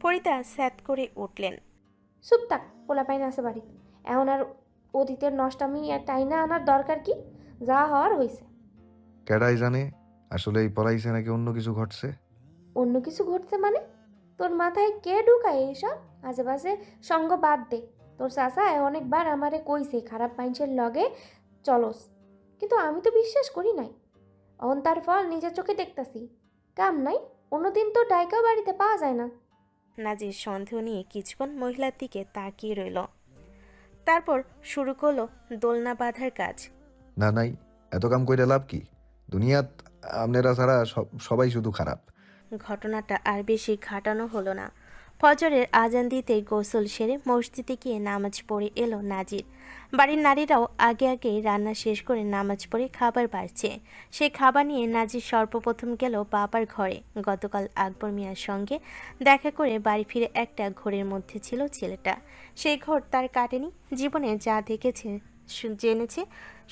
পরিতা স্যাত করে উঠলেন। চুপ থাক, পোলাপাইন আছে বাড়িতে। এখন আর অতীতের নষ্টামি টাইনা আনার দরকার কি? যা হওয়ার হইছে। কেডাই জানে আসলে এই পলাইছে নাকি অন্য কিছু ঘটছে। অন্য কিছু ঘটছে মানে? তোর মাথায় কে ঢুকায় এসব আজেবাজে সঙ্গ বাদ দে। তোর চাচা অনেকবার আমারে কইছে খারাপ মানুষের লগে চলস, কিন্তু আমি তো বিশ্বাস করি নাই। অন তার ফল নিজের চোখে দেখতাছি। কাম নাই, অন্যদিন তো ডাইকা বাড়িতে পাওয়া যায় না। নাজির সন্দেহ নিয়ে কিছুক্ষণ মহিলার দিকে তাকিয়ে রইল। তারপর শুরু করলো দোলনা বাঁধার কাজ। না নাই, এত কাম কইরা লাভ কি? দুনিয়াত আপনারা ছাড়া সবাই শুধু খারাপ। ঘটনাটা আর বেশি ঘাটানো হলো না। ফজরের আজান দিতেই গোসল সেরে মসজিদে গিয়ে নামাজ পড়ে এলো নাজির। বাড়ির নারীরাও আগে আগেই রান্না শেষ করে নামাজ পড়ে খাবার বাড়ছে। সেই খাবার নিয়ে নাজির সর্বপ্রথম গেল বাবার ঘরে। গতকাল আকবর মিয়ার সঙ্গে দেখা করে বাড়ি ফিরে একটা ঘরের মধ্যে ছিল ছেলেটা। সেই ঘর তার কাটেনি। জীবনে যা দেখেছে জেনেছে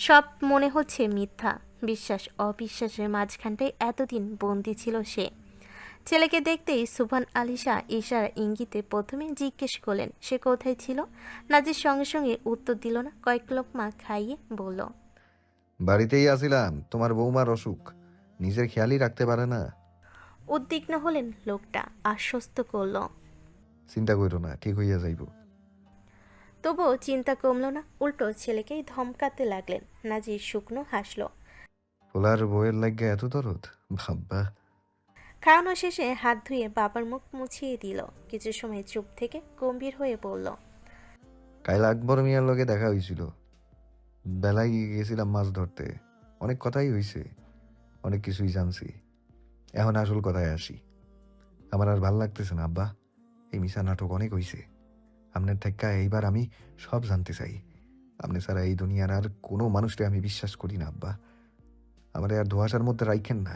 সব মনে হচ্ছে মিথ্যা। বিশ্বাস অবিশ্বাসের মাঝখানটায় এতদিন বন্দি ছিল সে। ছেলেকে দেখতেই সুবহান আলিশা ইশারা ইঙ্গিতে প্রথমে জিজ্ঞেস করলেন সে কোথায় ছিল। নাজির সঙ্গে সঙ্গে উত্তর দিল না, কয়েক লোকমা খাইয়ে বলল, বাড়িতেই আসিলাম, তোমার বৌমার অসুখ, নিজের খেয়ালই রাখতে পারে না। উদ্বিগ্ন হলেন লোকটা, আশ্বস্ত করল। চিন্তা করো না, ঠিক হইয়া যাইব। তবুও চিন্তা কমল না, উল্টো ছেলেকেই ধমকাতে লাগলেন। নাজির শুকনো হাসল। পোলার বউয়ের লাগিয়া এত দরদ, ভাব্বা। খাওয়ানো শেষে হাত ধুয়ে বাবার মুখ মুছিয়ে দিল। কিছু সময় চুপ থেকে গম্ভীর হয়ে বলল, কাল আকবর মিয়ার লগে দেখা হইছিল। বেলায় গেছিলাম মাছ ধরতে। অনেক কথাই হইছে, অনেক কিছুই জানছি। এখন আসল কথায় আসি। আমার আর ভাল লাগতেছে না আব্বা। এই মিশা নাটক অনেক হইছে। আপনার ঠেক্কা এইবার আমি সব জানতে চাই। আপনি ছাড়া এই দুনিয়ার আর কোনো মানুষকে আমি বিশ্বাস করি না আব্বা। আমার আর ধোঁয়াশার মধ্যে রাইখেন না।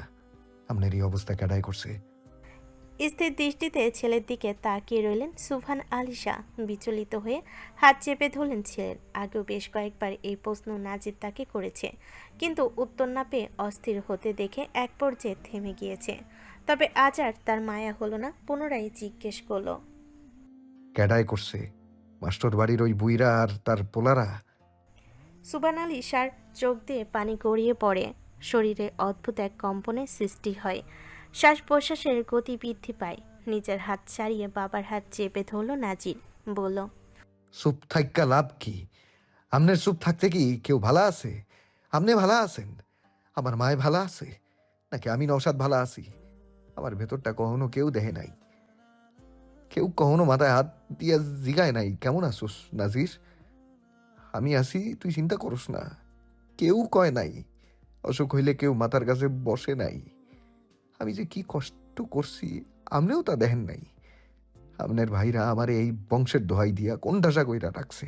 আপনার এই অবস্থা কেডাই করছে? স্থির দৃষ্টিতে ছেলের দিকে তাকিয়ে রইলেন সুবহান আলিশা। বিচলিত হয়ে হাত চেপে ধরলেন ছেলের। আগেও বেশ কয়েকবার এই প্রশ্ন নাজির তাকে করেছে, কিন্তু উত্তর না পেয়ে অস্থির হতে দেখে এক পর্যায়ে থেমে গিয়েছে। তবে আজ আর তার মায়া হলো না, পুনরায় জিজ্ঞেস করলো, কেডাই করছে? মাস্টার বাড়ির ওই বুইরা আর তার পোলারা? সুবহান আলিশার চোখ দিয়ে পানি গড়িয়ে পড়ে। শরীরে অদ্ভুত এক কম্পনের সৃষ্টি হয়। শ্বাস প্রশ্বাসের গতি বৃদ্ধি পায়। নিজের হাত ছাড়িয়ে বাবার হাত চেপে ধরল নাজির। বলল, চুপ থাইক্কা লাভ কি? আমনের চুপ থাকতে কি কেউ ভালা আছে? আমনে ভালা আছেন? আমার মায় ভালা আছে নাকি আমি নওশাদ ভালা আছি? আমার ভেতরটা কখনো কেউ দেখে নাই। কেউ কখনো মাথায় হাত দিয়া জিগায় নাই কেমন আছোস নাজির। আমি আছি, তুই চিন্তা করস না। কেউ কয় নাই। অসুখ হইলে কেউ মাথার কাছে বসে নাই। আমি যে কি কষ্ট করছি আমনেও তা দেখেন নাই। আপনার ভাইরা আমার এই বংশের দোহাই দিয়া কোন ঢাসা কইরা রাখছে।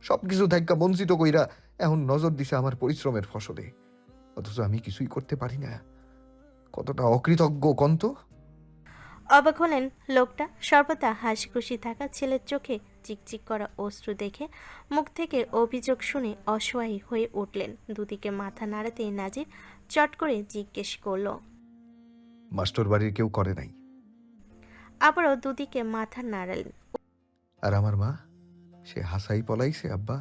সবকিছু থাইক্কা বঞ্চিত কইরা এখন নজর দিছে আমার পরিশ্রমের ফসলে। অথচ আমি কিছুই করতে পারি না। কতটা অকৃতজ্ঞ কন্ত। অবাক হলেন লোকটা। সর্বদা হাসি খুশি থাকা ছেলের চোখে চিকচিক করা অশ্রু দেখে মুখ থেকে অভিযোগ শুনে অসহায় হয়ে উঠলেন। দুদিকে মাথা নাড়াতেই নাজির চট করে জিজ্ঞেস করল, মাস্টার বাড়ির কেউ করে নাই। আবারও দুদিকে মাথা নাড়ালেন। আর আমার মা, সে হাসাই পলাইছে আব্বা।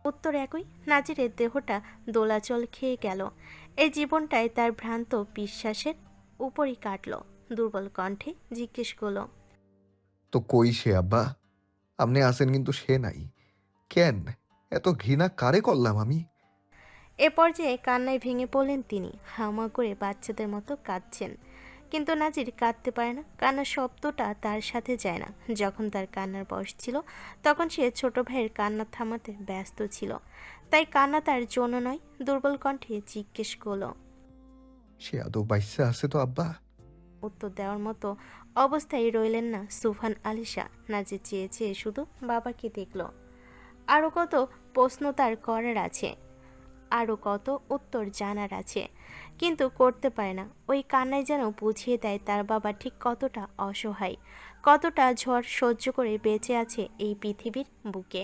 উত্তর একই। নাজিরের দেহটা দোলাচল খেয়ে গেল। এই জীবনটায় তার ভ্রান্ত বিশ্বাসের উপরই কাটল। দুর্বল কণ্ঠে জিজ্ঞেস করল, তো কই সে আব্বা? আপনি আছেন কিন্তু সে নাই কেন? এত ঘৃণা কারে করলাম আমি? এ পর্যায়ে কান্নায় ভেঙে পড়লেন তিনি। হামা করে বাচ্চাদের মতো কাঁদছেন। কিন্তু নাজির কাঁদতে পারে না। কান্নার শব্দটা তার সাথে যায় না। যখন তার কান্নার বয়স ছিল তখন সে ছোট ভাইয়ের কান্না থামাতে ব্যস্ত ছিল। তাই কান্না তার জন্য নয়। দুর্বল কণ্ঠে জিজ্ঞেস করল। সে আদৌ বাইসা আছে তো আব্বা? উত্তর দেওয়ার মতো অবস্থায় রইলেন না সুবহান আলিশা। নাজির চেয়ে চেয়ে শুধু বাবাকে দেখল। আরও কত প্রশ্ন তার করার আছে, আরও কত উত্তর জানার আছে, কিন্তু করতে পারে না। ওই কান্নায় যেন বুঝিয়ে দেয় তার বাবা ঠিক কতটা অসহায়, কতটা ঝড় সহ্য করে বেঁচে আছে এই পৃথিবীর বুকে।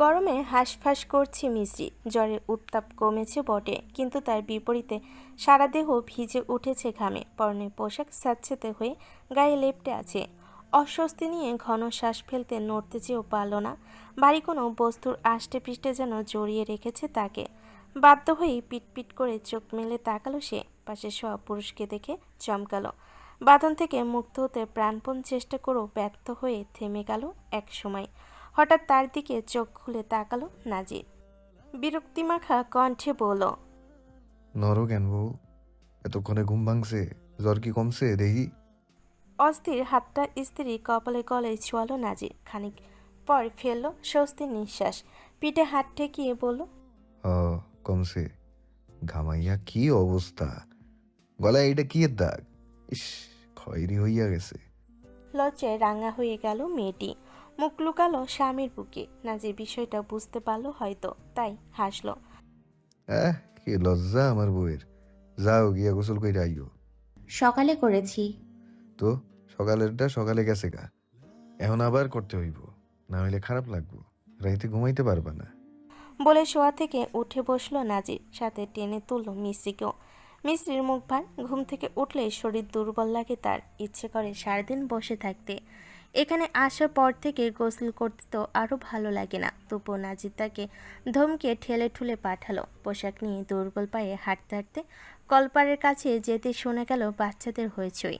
গরমে হাঁসফাঁস করছে মিশ্রি। জ্বরের উত্তাপ কমেছে বটে, কিন্তু তার বিপরীতে সারা দেহ ভিজে উঠেছে ঘামে। পরনের পোশাক স্যাঁতসেঁতে হয়ে গায়ে লেপ্টে আছে। অস্বস্তি নিয়ে ঘন শ্বাস ফেলতে নড়তে চেয়েও পারল না। ভারী কোনো বস্তুর আষ্টে পৃষ্ঠে যেন জড়িয়ে রেখেছে তাকে। বাধ্য হয়েই পিটপিট করে চোখ মেলে তাকালো সে। পাশে শোয়া পুরুষকে দেখে চমকালো। বাঁধন থেকে মুক্ত হতে প্রাণপণ চেষ্টা করেও ব্যর্থ হয়ে থেমে গেল এক সময়। হঠাৎ তার দিকে চোখ খুলে তাকালো নাজির। বিরক্তিমাখা কণ্ঠে বলল, নরো কেন বউ? এতক্ষণে ঘুম ভাঙছে? জ্বর কি কমছে দেখি? অস্থির হাতটা স্ত্রীর কপালে গলে ছোঁয়ালো নাজির। খানিক পর ফেলল স্বস্তির নিঃশ্বাস। পিঠে হাত ঠেকিয়ে বলল, হ, কমছে। ঘামাইয়া কি অবস্থা! গলায় এটা কি এর দাগ? ইস, খয়েরি হইয়া গেছে। লজ্জায় রাঙা হয়ে গেল মেয়েটি। মুখ লুকালো স্বামীর বুকে। নাজির বিষয়টা বুঝতে পারলো হয়তো, তাই হাসলো। কি লজ্জা আমার বউয়ের। যাও গিয়া গোসল কইরা আইও। সকালে করেছি। তো সকালেরটা সকালে গেছে গা, এখন আবার করতে হইব, না হইলে খারাপ লাগবো। রাইতে ঘুমাইতে পারবা না। বলে শোয়া থেকে উঠে বসলো নাজির। সাথে টেনে তুলল মিস্ত্রিকেও। মিস্ত্রির মুখ ভার। ঘুম থেকে উঠলেই শরীর দুর্বল লাগে তার। ইচ্ছে করে সারাদিন বসে থাকতে। এখানে আসার পর থেকে গোসল করতে তো আরও ভালো লাগে না। তবুও নাজির তাকে ধমকে ঠেলে ঠুলে পাঠালো। পোশাক নিয়ে দুর্বল পায়ে হাঁটতে হাঁটতে কলপারের কাছে যেতে শোনা গেল বাচ্চাদের হইচই।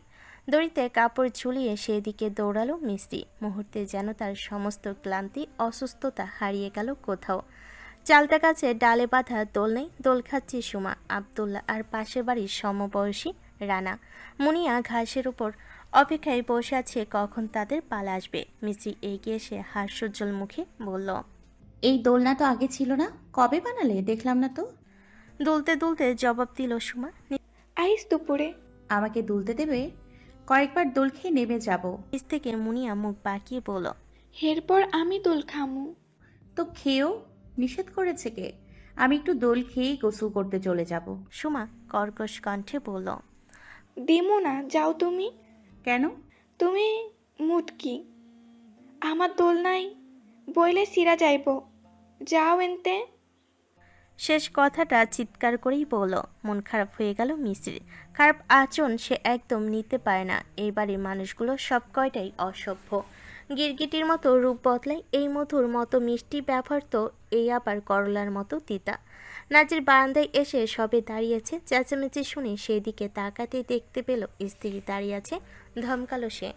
দড়িতে কাপড় ঝুলিয়ে সেদিকে দৌড়ালো মিস্ত্রি। মুহূর্তে যেন তার সমস্ত ক্লান্তি অসুস্থতা হারিয়ে গেল কোথাও। চালতা গাছে ডালে বাঁধা দোল নেই, দোল খাচ্ছে সুমা, আব্দুল্লাহ আর পাশের বাড়ির সমবয়সী রানা। মুনিয়া ঘাসের উপর অপেক্ষায় বসে আছে কখন তাদের পালা আসবে। মিস্ত্রি এগিয়ে এসে হাস্যোজ্জ্বল মুখে বলল, এই দোলনা তো আগে ছিল না, কবে বানালে দেখলাম না তো। দুলতে দুলতে জবাব দিল সুমা। আইস দুপুরে। আমাকে দুলতে দেবে? কয়েকবার দোল খেয়ে নেমে যাব। নিচ থেকে মুনিয়া মুখ বাঁকিয়ে বলল, এরপর আমি দোল খামু। তো খেয়েও নিষেধ করেছে কে? আমি একটু দোল খেয়েই গোসল করতে চলে যাব। সুমা কর্কশ কণ্ঠে বলল, দিমু না, যাও তুমি। কেন? তুমি মুটকি, আমার দোল নাই বইলে সিরা যাইব, যাও এনতে। শেষ কথাটা চিৎকার করেই বলল। মন খারাপ হয়ে গেল মিস্ত্রির। খারাপ আচরণ সে একদম নিতে পারে না। এই বাড়ির মানুষগুলো সব কয়টাই অসভ্য। গিরগিটির মতো রূপ বদলায়, এই মধুর মতো মিষ্টি ব্যবহার তো এই আবার করলার মতো তিতা। নাজির বারান্দায় এসে সবে দাঁড়িয়েছে। চেঁচামেচি শুনে সেই দিকে তাকাতেই দেখতে পেল স্ত্রী দাঁড়িয়ে আছে। ধমকালো সে,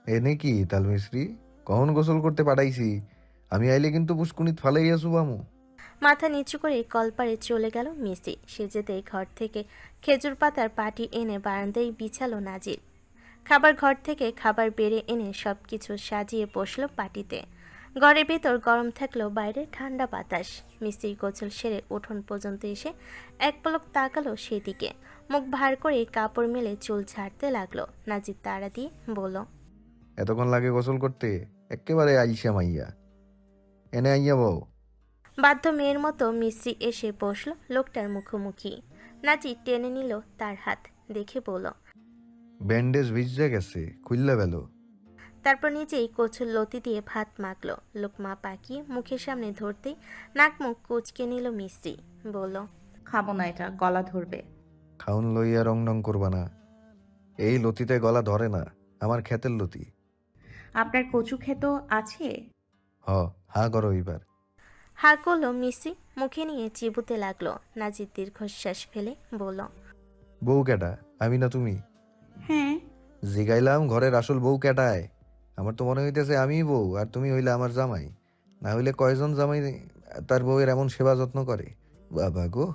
এনে কি তালমিস্ত্রি? কখন গোসল করতে পাঠাইছি? আমি আইলে কিন্তু পুষ্কুনিত ফালাইয়া শুবামু। মাথা নিচু করে কলপারে চলে গেল মিস্ত্রি। সে যেতেই ঘর থেকে খেজুর পাতার পাটি এনে বারান্দায় বিছালো নাজির। খাবার ঘর থেকে খাবার বেড়ে এনে সব কিছু সাজিয়ে বসলো পাটিতে। ঘরের ভেতর গরম থাকলেও বাইরে ঠান্ডা বাতাস। মিস্ত্রি গোসল সেরে উঠোন পর্যন্ত এসে এক পলক তাকালো সেদিকে। মুখ ভার করে কাপড় মেলে চুল ঝাড়তে লাগলো। নাজির তাড়া দিয়ে বলল, এতক্ষণ লাগে গোসল করতে? একেবারে আইসা মাইয়া। এনে আইয়া বউ। বাধ্য মেয়ের মতো মিস্ত্রি এসে বসলো লোকটার মুখোমুখি। নাজির টেনে নিল তার হাত। দেখে বলল, ব্যান্ডেজ ভিজে গেছে, খুললা বেলো। তারপর নিজেই কচুর লতি দিয়ে ভাত মাখলো। লোকমা পাকিয়ে মুখের সামনে ধরতেই নাক মুখ কুচকে নিল মিস্ত্রি। বলল, খাবো না, এটা গলা ধরবে। খাউন লইয়া রং রং করবা না। এই লতিতে গলা ধরে না, আমার ক্ষেতের লতি। আপনার কচু ক্ষেত আছে? হ, হা করো এবার। হা করলো মিস্ত্রি। মুখে নিয়ে চিবুতে লাগলো। নাজির দীর্ঘশ্বাস ফেলে বলল, বউ কেটা? আমি না তুমি? হ্যাঁ। জিগাইলাম ঘরের আসল বউ কেটায়? আমার তো মনে হইতেছে আমিই বউ আর তুমি হইলে আমার জামাই। না হইলে কয়জন জামাই তার বউয়ের এমন সেবা যত্ন করে? বাবা গো,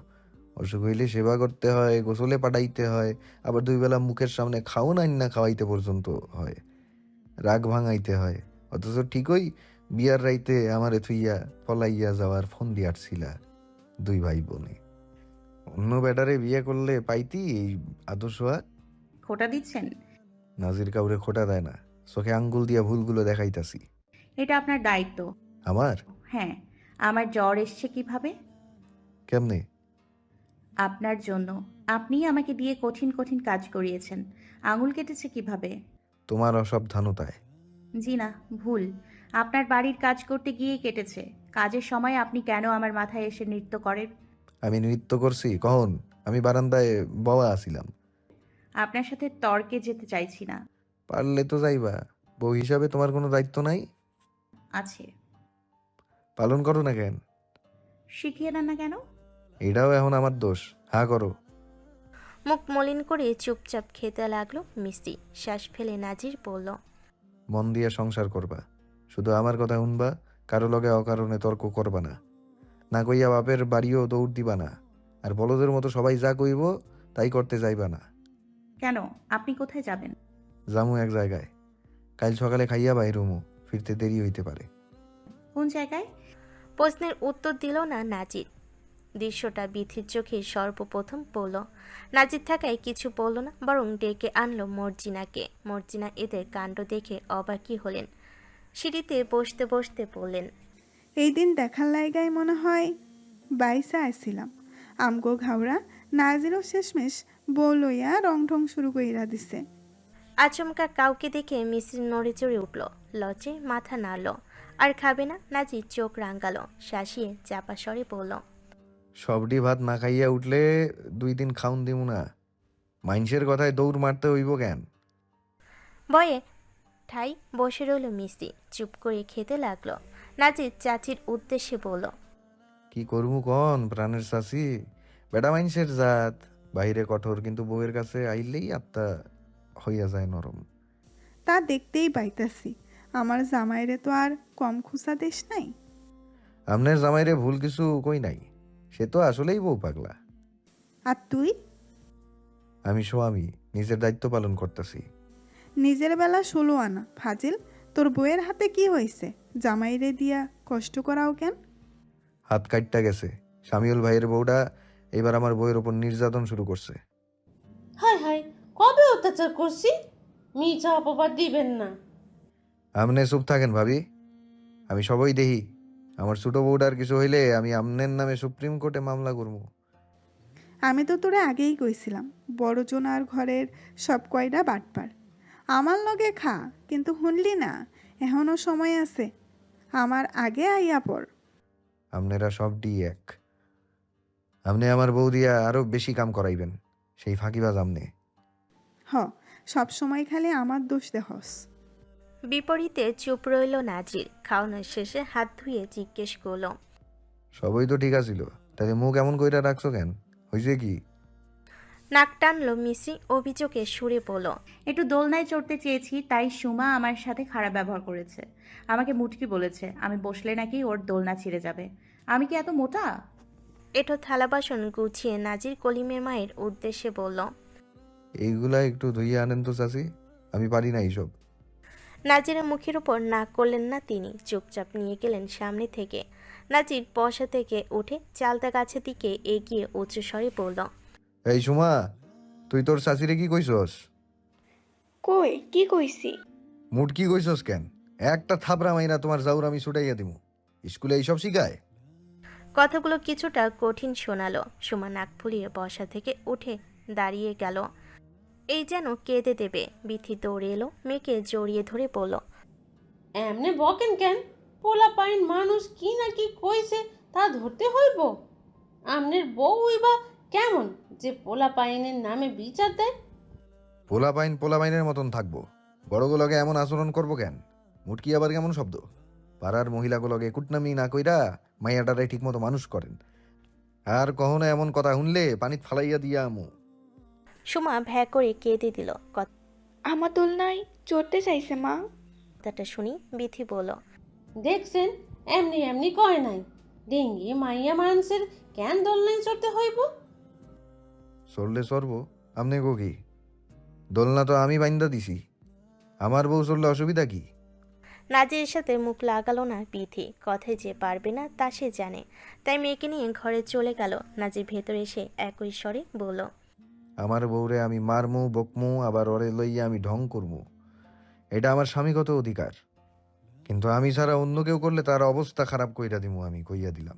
অসুখ হইলে সেবা করতে হয়, গোসলে পাঠাইতে হয়, আবার দুই বেলা মুখের সামনে খাও না খাওয়াইতে পর্যন্ত হয়, রাগ ভাঙাইতে হয়। অথচ ঠিকই বিয়ার রাইতে আমারে থুইয়া পলাইয়া যাওয়ার ফোন দিয়ারছিলা দুই ভাই বোনে। অন্য ব্যাটারে বিয়ে করলে পাইতি এই আদর্শ হাত। খোটা দিচ্ছেন? নাজির কাউরে খোটা দেয় না, চোখে আঙ্গুল দিয়া ভুলগুলো দেখাইতাছি। এটা আপনার দায়িত্ব। আমার? হ্যাঁ। আমার জ্বর এসছে কিভাবে? কেমনে? আপনার জন্য। আপনিই আমাকে দিয়ে কঠিন কঠিন কাজ করিয়েছেন। আঙুল কেটেছে কিভাবে? তোমার অসাবধানতায়। জি না, ভুল। আপনার বাড়ির কাজ করতে গিয়েই কেটেছে। কাজের সময় আপনি কেন আমার মাথায় এসে নৃত্য করেন? আমি নৃত্য করছি কখন? আমি বারান্দায় বওয়া আছিলাম। আপনার সাথে তর্কে যেতে চাইছি না। পারলে তো যাইবা, বউ হিসাবে তোমার কোনো দায়িত্ব নাই? আছে। পালন করো না কেন? শিখিয়ে দেন না কেন? এটাও এখন আমার দোষ? হা করো। মুখ মলিন করে চুপচাপ খেতে লাগলো মিষ্টি। শ্বাস ফেলে নাজির বলল, মন দিয়ে সংসার করবা, শুধু আমার কথা শুনবা, কারো লগে অকারণে তর্ক করবা না, না কইয়া বাপের বাড়িও দৌড় দিবা না, আর বলদের মতো সবাই যা কইব তাই করতে যাইবা না। কেন? আপনি কোথায় যাবেন? জামু এক জায়গায়, কাল সকালে খাইয়া বাইরুমু, ফিরতে দেরি হইতে পারে। কোন জায়গায়? প্রশ্নের উত্তর দিল না নাজির। দৃশ্যটা বিথির চোখে সর্বপ্রথম পড়ল। নাজির থাকায় কিছু বলল না, বরং ডেকে আনলো মর্জিনাকে। মর্জিনা এদের কাণ্ড দেখে অবাকই হলেন। সিঁড়িতে বসতে বসতে বললেন, এই দিন দেখার লাইগাই মনে হয় বাইসা আসছিলাম। আমগো ঘাওড়া নাজিরও শেষমেশ বউ লইয়া রং ঢং শুরু কইরা দিছে। আচমকা কাউকে দেখে মিসির নড়ে চড়ে উঠল, লজ্জে মাথা নাড়ল। আর খাবে না? নাজির চোখ রাঙ্গালো, শাসিয়ে চাপা স্বরে বলল, সবটি ভাত না খাইয়া উঠলে 2 দিন খাউন দিমু না। মাইনষের কথায় দৌড় মারতে হইব কেন? ভয়ে ঠাই বসে রইল মিষ্টি, চুপ করে খেতে লাগলো। নাজির চাচির উদ্দেশ্যে বলল, কি করবো কন প্রাণের চাষি, বেটা মাইনষের জাত, বাইরে কঠোর, কিন্তু বউয়ের কাছে আইলেই আত্মা হইয়া যায় নরম। তা দেখতেই পাইতাছি, আমার জামাইরে তো আর কম খুসা দেশ নাই। আমনের জামাইরে ভুল কিছু কই নাই, সে তো আসলেই বউ পাগলা। আর তুই? আমি স্বামী, নিজের দায়িত্ব পালন করতেছি। নিজের বেলা 16 আনা ফাজিল, তোর বউয়ের হাতে কি হয়েছে? জামাইরে দিয়া কষ্ট করাও কেন? হাত কাটটা গেছে, শামিউল ভাইয়ের বউটা এবার আমার বউয়ের ওপর নির্যাতন শুরু করছে। হায় হায়, কবে অত্যাচার করছি? মিছা অপবাদ দিবেন না। আমনে চুপ থাকেন ভাবি, আমি সবই দেখি। আমার ছোট বউটার কিছু হইলে আমি আমনের নামে সুপ্রিম কোর্টে মামলা করবো। আমি তো তোরে আগেই কইছিলাম, বড়জনার ঘরের সব কয়টা বাটপার। আমার লগে খা, কিন্তু শুনলি না, এখনো সময় আছে, আমার আগে আইয়া পড়। আমনেরা সব ডি এক, আমনে আমার বউ দিয়া আরো বেশি কাম করাইবেন, সেই ফাঁকিবাজ আমনে। হ, সব সময় খালি আমার দোষ দেহস। বিপরীতে চুপ রইল নাজির। খাওয়ানোর শেষে হাত ধুয়ে জিজ্ঞেস করল, সবই তো ঠিক আছিল, তাহলে মুখ এমন কইরা রাখছো কেন? হইছে কি? নাক টানলো মিসি অভিযোগে সুরে বলল, একটু দোলনায় চড়তে চেয়েছি, তাই সুমা আমার সাথে খারাপ ব্যবহার করেছে। আমাকে মুটকি বলেছে, আমি বসলে নাকি ওর দোলনা ছিঁড়ে যাবে। আমি কি এত মোটা? এটো থালা বাসন গুছিয়ে নাজির কলিমের মায়ের উদ্দেশ্যে বলল, এইগুলা একটু ধুইয়া আনেন তো চাচি, আমি পারি না এইসব। নাজিরের মুখের উপর নাক করলেন না তিনি, চুপচাপ নিয়ে গেলেন সামনে থেকে। নাজির বসা থেকে উঠে চালতা গাছের দিকে এগিয়ে উঁচু স্বরে বলল, এই সুমা, তুই তোর চাচিরে কি কইছস? কই কি কইছি? মুটকি কইছস কেন? একটা থাপড়া মাইরা তোমার জাউর আমি ছুটাইয়া দিমু। স্কুলে এইসব শিখায়? কথাগুলো কিছুটা কঠিন শোনালো। সুমা নাক ফুলিয়ে বসা থেকে উঠে দাঁড়িয়ে গেল, এই যেন কেঁদে দেবে। বিথি দৌড়ে এলো, মেয়েকে জড়িয়ে ধরে বলল, এমনে বকেন কেন? পোলা পাইন মানুষ কি না কি কইছে তা ধরতে হইব। আমনের বউ হইবা কেমন যে পোলা পাইনের নামে বিচার দেয়? পোলা বাইনের মতন থাকবো, বড়গুলোকে এমন আচরণ করবো কেন? মুটকি আবার কেমন শব্দ? পাড়ার মহিলাগুলোকে কুটনামি না কইরা মাইয়াটারে ঠিক মতো মানুষ করেন, আর কখনো এমন কথা শুনলে পানিত ফালাইয়া দিয়া আমু। সুমা ভ্যা করে কেঁদে দিল। আমার দোলনায় চড়তে চাইছে মা। কথাটা শুনি বিথি বলল, দেখছেন, এমনি এমনি কয় নাই। ডেঙ্গি মাইয়া মানুষের কেন দোলনায় চড়তে হইব? চললে চড়বো, আমনে গো কি? দোলনা তো আমি বাইন্দা দিছি, আমার বউ চললে অসুবিধা কি? নাজিরের সাথে মুখ লাগালো না বিথি। কথায় যে পারবে না তা সে জানে, তাই মেয়েকে নিয়ে ঘরে চলে গেল। নাজির ভেতরে এসে একই স্বরে বলল, আমার বউরে আমি মারমু বকমু, আবার ওরে লইয়া আমি ঢং করমু, এটা আমার স্বামীগত অধিকার। কিন্তু আমি ছাড়া অন্য কেউ করলে তার অবস্থা খারাপ কইরা দিমু, আমি কইয়া দিলাম।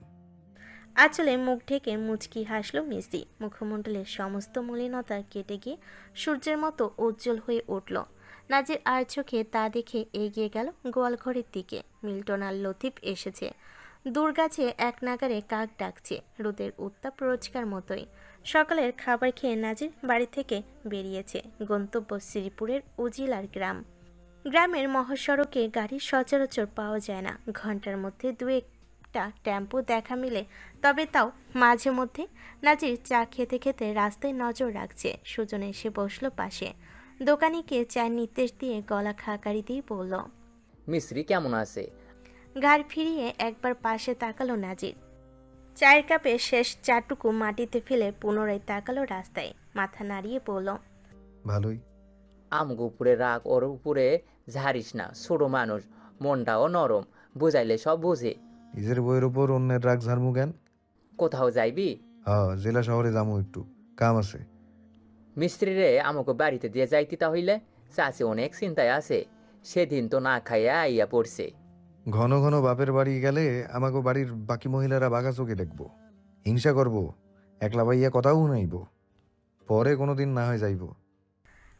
আঁচলে মুখ ঢেকে মুচকি হাসলো মিষ্টি। মুখমণ্ডলের সমস্ত মলিনতা কেটে গিয়ে সূর্যের মতো উজ্জ্বল হয়ে উঠল। নাজির আর চোখে তা দেখে এগিয়ে গেল গোয়ালঘরের দিকে। মিল্টন আর লতিফ এসেছে। দূর গাছে এক নাগারে কাক ডাকছে, রোদের উত্তাপ রোজকার মতোই। সকালের খাবার খেয়ে নাজির বাড়ি থেকে বেরিয়েছে। গন্তব্য শ্রীপুরের উজিলার গ্রাম। গ্রামের মহাসড়কে গাড়ি সচরাচর পাওয়া যায় না, ঘন্টার মধ্যে দু একটা টেম্পো দেখা মিলে, তবে তাও মাঝে মধ্যে। নাজির চা খেতে খেতে রাস্তায় নজর রাখছে। সুজন এসে বসলো পাশে। দোকানিকে চায়ের নির্দেশ দিয়ে গলা খাকারি দিয়ে বলল। মিস্ত্রি কেমন আছে? ঘাড় ফিরিয়ে একবার পাশে তাকালো নাজির। চায়ের কাপে শেষ চাটুকু মাটিতে ফেলে পুনরায় তাকালো রাস্তায়, মাথা নাড়িয়ে বলল। ভালোই। আমগো উপরে রাগ, ওর উপরে ঝাড়িস না, ছোট মানুষ, মনটাও নরম, বুঝাইলে সব বুঝে। নিজের বইয়ের ওপর অন্যের রাগ ঝাড়মু কেন? কোথাও যাইবি? জেলা শহরে যামু, একটু কাম আছে। মিস্ত্রিরে আমাকে বাড়িতে দিয়ে যাইতি তাহলে? চাচি অনেক চিন্তায় আছে, সেদিন তো না খাইয়া আইয়া পড়ছে। ঘন ঘন বাপের বাড়ি গেলে আমাকে বাড়ির বাকি মহিলারা বাঘা চোখে দেখবো, হিংসা করব, একলা বাইয়া কথাও শুনাইব। পরে কোনোদিন না হয় যাইব।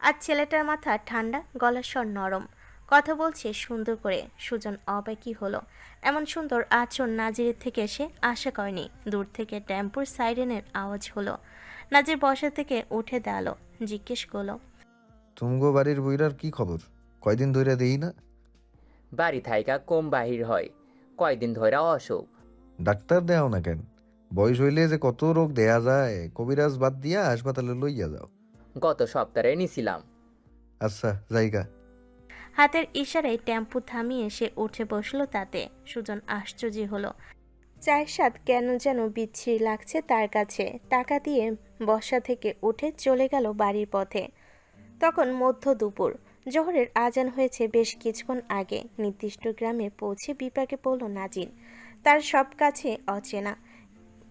আর ছেলেটার মাথা ঠান্ডা, গলার স্বর নরম, কথা বলছে সুন্দর করে। সুজন অবাকই হলো, এমন সুন্দর আচরণ নাজিরের থেকে সে আশা করেনি। দূর থেকে টেম্পোর সাইরেনের আওয়াজ হলো। নাজির বসা থেকে উঠে দাঁড়ালো, জিজ্ঞেস করলো। তুমগো বাড়ির বইরার কি খবর? কয়দিন ধরে দেই না? বাড়ি থাইকা কম বাহির হয়, কয়দিন ধইরা অসুখ। ডাক্তার দেও না কেন? বয়স হইলে যে কত রোগ দেয়া যায়, কবিরাজ বাদ দিয়া হাসপাতালে লইয়া যাও। গত সপ্তাহে নিছিলাম। আচ্ছা, জায়গা। হাতের ইশারায় টেম্পো থামিয়ে সে উঠে বসলো তাতে। সুজন আশ্চর্য হলো, চায়ের স্বাদ কেন যেন বিচ্ছিরি লাগছে তার কাছে। টাকা দিয়ে বসা থেকে উঠে চলে গেল বাড়ির পথে। তখন মধ্য দুপুর, জোহরের আজান হয়েছে বেশ কিছুক্ষণ আগে। নির্দিষ্ট গ্রামে পৌঁছে বিপাকে পড়ল নাজির। তার সব কাছে অচেনা,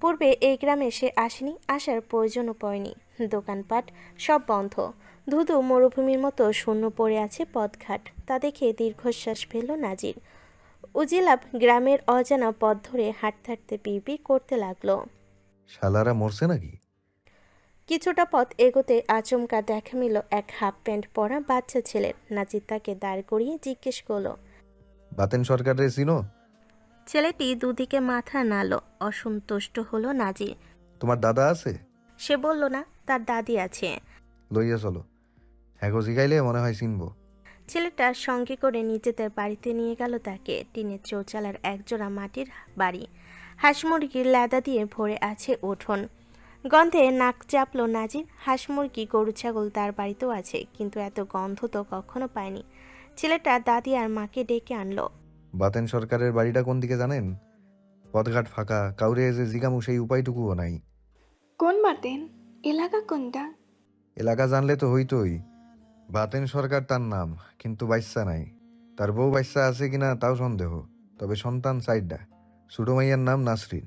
পূর্বে এই গ্রামে সে আসেনি, আসার প্রয়োজনও পড়েনি। দোকানপাট সব বন্ধ, ধুধু মরুভূমির মতো শূন্য পড়ে আছে পথঘাট। তা দেখে দীর্ঘশ্বাস ফেলল নাজির। উজিলাভ গ্রামের অজানা পথ ধরে হাঁটতে হাঁটতে বিড়বিড় করতে লাগলো। শালারা মরছে নাকি? কিছুটা পথ এগোতে আচমকা দেখা মিল এক হাফ প্যান্ট পরা বাচ্চা ছেলের। নাজির তাকে দাঁড় করিয়ে জিজ্ঞেস করলো। বাতেন সরকারের চিনো? ছেলেটি দুদিকে মাথা নাড়ল। অসন্তুষ্ট হলো নাজির। তোমার দাদা আছে? সে বলল না, তার দাদি আছে। লইয়া চলো, হ্যাঁ জিগাইলে মনে হয় চিনবো। ছেলেটা সঙ্গে করে নিজেদের বাড়িতে নিয়ে গেল তাকে। টিনের চৌচালার একজোড়া মাটির বাড়ি, হাঁস মুরগির ল্যাদা দিয়ে ভরে আছে উঠোন। গন্ধে নাক চাপলো নাজির। হাঁস মুরগি গরু ছাগল তার বাড়িতেও আছে, কিন্তু এত গন্ধ তো কখনো পায়নি। ছেলেটা দাদি আর মাকে ডেকে আনলো। বাতেন সরকারের বাড়িটা কোন দিকে জানেন? পথঘাট ফাঁকা, কাউরে যে জিগামু সেই উপায়টুকুও নাই। কোন বাতেন? এলাকা কোনটা? এলাকা জানলে তো হইতই। বাতেন সরকার তার নাম, কিন্তু বাচ্চা নাই। তার বউ বাচ্চা আছে কিনা তাও সন্দেহ, তবে সন্তান চাইডা। ছোট মাইয়ার নাম নাসরিন।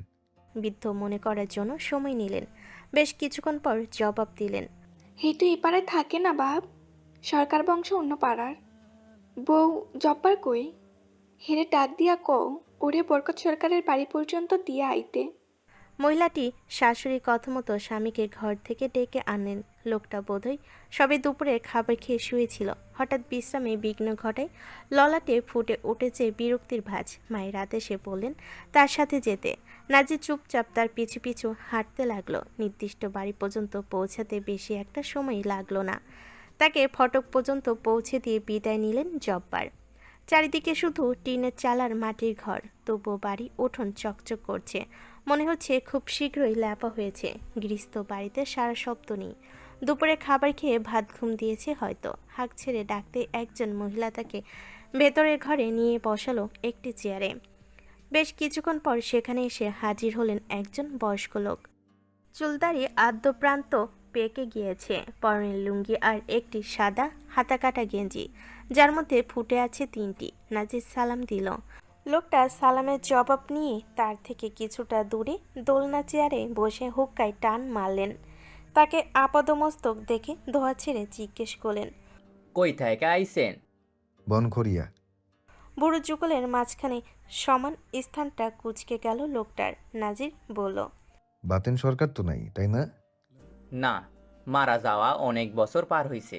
বৃদ্ধ মনে করার জন্য সময় নিলেন। বেশ কিছুক্ষণ পর জবাব দিলেন। হেঁটে এ পাড়ায় থাকে না বাপ, সরকার বংশ অন্য পাড়ার। বউ জব্বার কই? হেরে ডাক দিয়া কও ওরে বরকত সরকারের বাড়ি পর্যন্ত দিয়ে আইতে। মহিলাটি শাশুড়ির কথা মতো স্বামীকে ঘর থেকে ডেকে আনলেন। লোকটা বোধহয় সবে দুপুরে খাবার খেয়ে শুয়েছিল। হঠাৎ বিশ্রামে বিঘ্ন ঘটায়। ললাটে ফুটে উঠেছে বিরক্তির ভাঁজ। মায়ের আদেশে বললেন তার সাথে যেতে। নাজির চুপচাপ তার পিছু পিছু হাঁটতে লাগলো। নির্দিষ্ট বাড়ি পর্যন্ত পৌঁছাতে বেশি একটা সময় লাগলো না। তাকে ফটক পর্যন্ত পৌঁছে দিয়ে বিদায় নিলেন জব্বার। চারিদিকে শুধু টিনের চালার মাটির ঘর, তবুও বাড়ি উঠোন চকচক করছে। মনে হচ্ছে খুব শীঘ্রই ল্যাপা হয়েছে। গৃহস্থ বাড়িতে সারা শব্দ নেই। দুপুরে খাবার খেয়ে ভাত ঘুম দিয়েছে হয়তো। হাঁক ছেড়ে ডাকতে একজন মহিলা তাকে ভেতরের ঘরে নিয়ে বসালো একটি চেয়ারে। বেশ কিছুক্ষণ পর সেখানে এসে হাজির হলেন একজন বয়স্ক লোক। চুলদারি আদ্যপ্রান্ত পেকে গিয়েছে, পরনের লুঙ্গি আর একটি সাদা হাতাকাটা গেঞ্জি, যার মধ্যে ফুটে আছে তিনটি। নাজির সালাম দিল। লোকটা সালামের জবাব নিয়ে তার থেকে কিছুটা দূরে দোলনা চেয়ারে বসে হুক্কায় টান মারলেন। তাকে আপাদমস্তক দেখে ধোয়া ছেড়ে জিজ্ঞেস করলেন। কই থেকে আইছেন? বনখড়িয়া। বুড়ো যুগলের মাঝখানে সমান স্থানটা কুঁচকে গেল লোকটার। নাজির বলল। বাতেন সরকার তো নাই, তাই না? না, মারা যাওয়া অনেক বছর পার হইছে।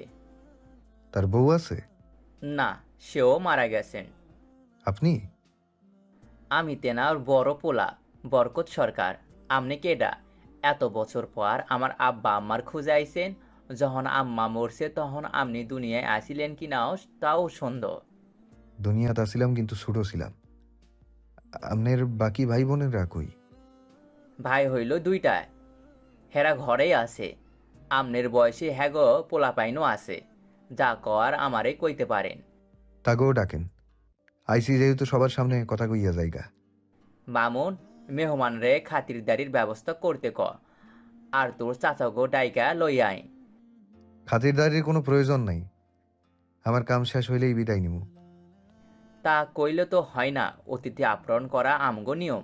তার বউ আছে? না, সেও মারা গেছেন। আপনি? আমি তেনার বড় পোলা, বরকত সরকার। আমনে কেডা? এত বছর পর আমার আব্বা আম্মার খুঁজে আইছেন। যখন আম্মা মরছে তখন আপনি দুনিয়ায় আসিলেন কি নাও তাও সন্দেহ। দুনিয়াতে আসিলাম কিন্তু ছোট ছিলাম। আপনার বাকি ভাই বোনেরা কই? ভাই হইল দুইটায়, হেরা ঘরেই আছে। আমনের বয়সে হ্যাগ পোলাপাইনও আছে, যা কর আমারে কইতে পারেন। তাকেও ডাকেন। আইসি যেহেতু সবার সামনে কথা কইয়া জায়গা। মামুন, মেহমানরে খাতিরদারির ব্যবস্থা করতে ক, আর তোর চাচাগো ডাইকা লই আয়। খাতিরদারির কোনো প্রয়োজন নাই, আমার কাম শেষ হইলেই বিদায় নিমু। তা কইলে তো হয় না, অতিথি আপ্যায়ন করা আমগো নিয়ম।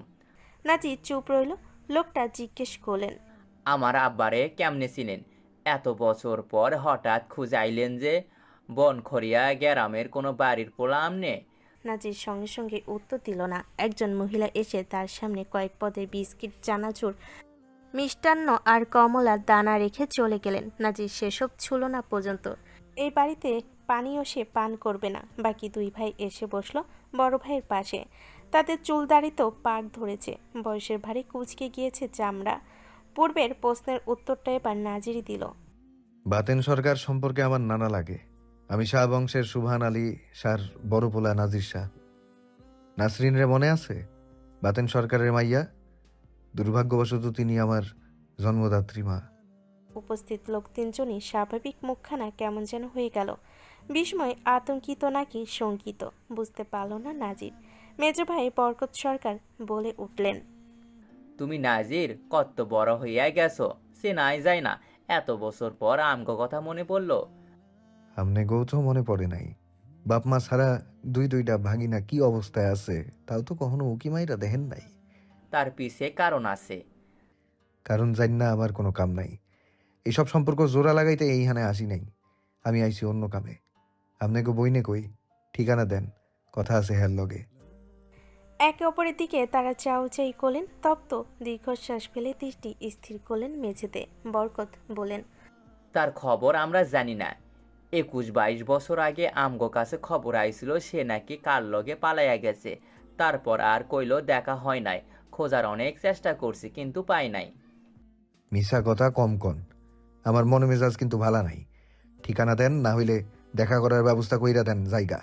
নাজির চুপ রইল। লোকটা জিজ্ঞেস করলেন, আমার আব্বারে কেমনে চিনেন? এত বছর পর হঠাৎ খুঁজাইলেন যে, বনখরিয়া গ্রামের কোনো বাড়ির পোলা আমনে? নাজির সঙ্গে সঙ্গে উত্তর দিল না। একজন মহিলা এসে তার সামনে কয়েক পদের বিস্কিট, চানাচুর, মিষ্টান্ন আর কমলার দানা রেখে চলে গেলেন। নাজির সেসব ছুলো না পর্যন্ত। এই বাড়িতে পানিও সে পান করবে না। বাকি দুই ভাই এসে বসলো বড় ভাইয়ের পাশে। তাদের চুল দাড়িতেও পাক ধরেছে, বয়সের ভারী কুঁচকে গিয়েছে চামড়া। পূর্বের প্রশ্নের উত্তরটা এবার নাজিরই দিল। বাতেন সরকার সম্পর্কে আমার নানা লাগে। আমি শাহ বংশের সুবহান আলী শাহর বড় পোলা নাজির শাহ। নাসরিন রে মনে আছে? বাতেন সরকারের মাইয়া। দুর্ভাগ্যবশত তিনি আমার জন্মদাত্রী মা। উপস্থিত লোক তিনজনই স্বাভাবিক মুখখানা কেমন যেন হয়ে গেল। বিস্ময়, আতঙ্কিত নাকি শঙ্কিত বুঝতে পারল না নাজির। মেজ ভাই বরকত সরকার বলে উঠলেন, তুমি নাজির কত বড় হইয়া গেছো, সে নাই যায় না। এত বছর পর আমগো কথা মনে পড়লো। আমনে গৌথ মনে পড়ে নাই? বাপ মা ছাড়া দুইটা ভাগিনা কি অবস্থায় আছে তাও তো কখনো উকি মাইরা দেখেন নাই। তার পিছে কারণ আছে। কারণ জানি না, আমার কোনো কাম নাই। এইসব সম্পর্ক জোড়া লাগাইতে এইখানে আসি নাই। আমি আইছি অন্য কামে। আপনাকে বইনে কই, ঠিকানা দেন, কথা আছে হ্যার লগে। একে অপরের দিকে তারা চাউচাই করলেন। তপ্ত দীর্ঘশ্বাস ফেলে দৃষ্টি স্থির করলেন মেঝেতে। বরকত বলেন, তার খবর আমরা জানি না। 21-22 বছর আগে আমগো কাছে খবর আইছিল সে নাকি কার লগে পালাইয়া গেছে। তারপর আর কইলো দেখা হয় নাই। খোঁজার অনেক চেষ্টা করছি কিন্তু পাই নাই। মিশা কথা কম কন। আমার মনে মেজাজ কিন্তু ভালা নাই। ঠিকানা দেন, না হইলে দেখা করার ব্যবস্থা কইরা দেন জায়গা।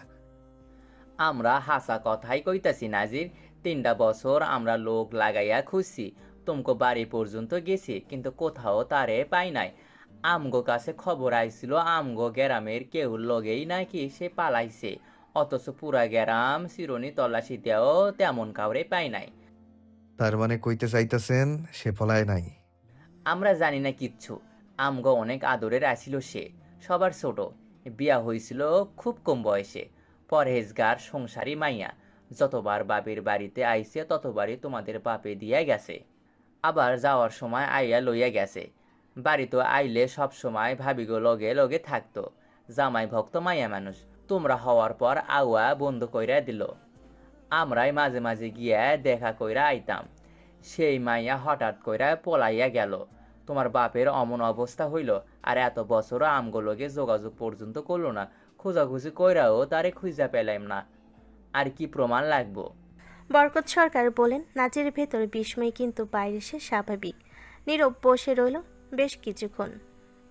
আমরা হাসা কথাই কইতাছি নাজির। 3টা বছর আমরা লোক লাগাইয়া খুঁজছি, তুমকো বাড়ি পর্যন্ত গেছি কিন্তু কোথাও তারে পাই নাই। আমগো কাছে খবর আইছিল আমগো গ্রামের কেউ লগেই নাকি সে পালাইছে, অথচ পুরা গ্রাম চিরুনি তল্লাশি দেও তেমন কাউরে পাই নাই। তার মানে কইতে চাইতেছেন সে পলায় নাই? আমরা জানি না কিচ্ছু। আমগো অনেক আদরের আসিল সে, সবার ছোট। বিয়া হইছিল খুব কম বয়সে। পরহেজগার সংসারী মাইয়া। যতবার বাপের বাড়িতে আইছে ততবারই তোমাদের বাপে দিয়া গেছে, আবার যাওয়ার সময় আইয়া লইয়া গেছে। বাড়িতে আইলে সব সময় ভাবিগো লগে লগে থাকতো। জামাই ভক্ত মাইয়া মানুষ। তোমরা হওয়ার পর আওয়া বন্ধ কইরা দিল। আমরাই মাঝে মাঝে গিয়া দেখা কইরা আইতাম। সেই মাইয়া হঠাৎ কইরা পলাইয়া গেল। তোমার বাপের অমন অবস্থা হইল, আর এত বছরও আমগুলোকে যোগাযোগ পর্যন্ত করলো না। খোঁজাখুঁজি কইরাও তারে খুঁজা পেলাম না। আর কি প্রমাণ লাগবো? বরকত সরকার বলেন। নাজির ভেতর বিস্ময়, কিন্তু বাইরে সে স্বাভাবিক। নীরব বসে রইল বেশ কিছুক্ষণ।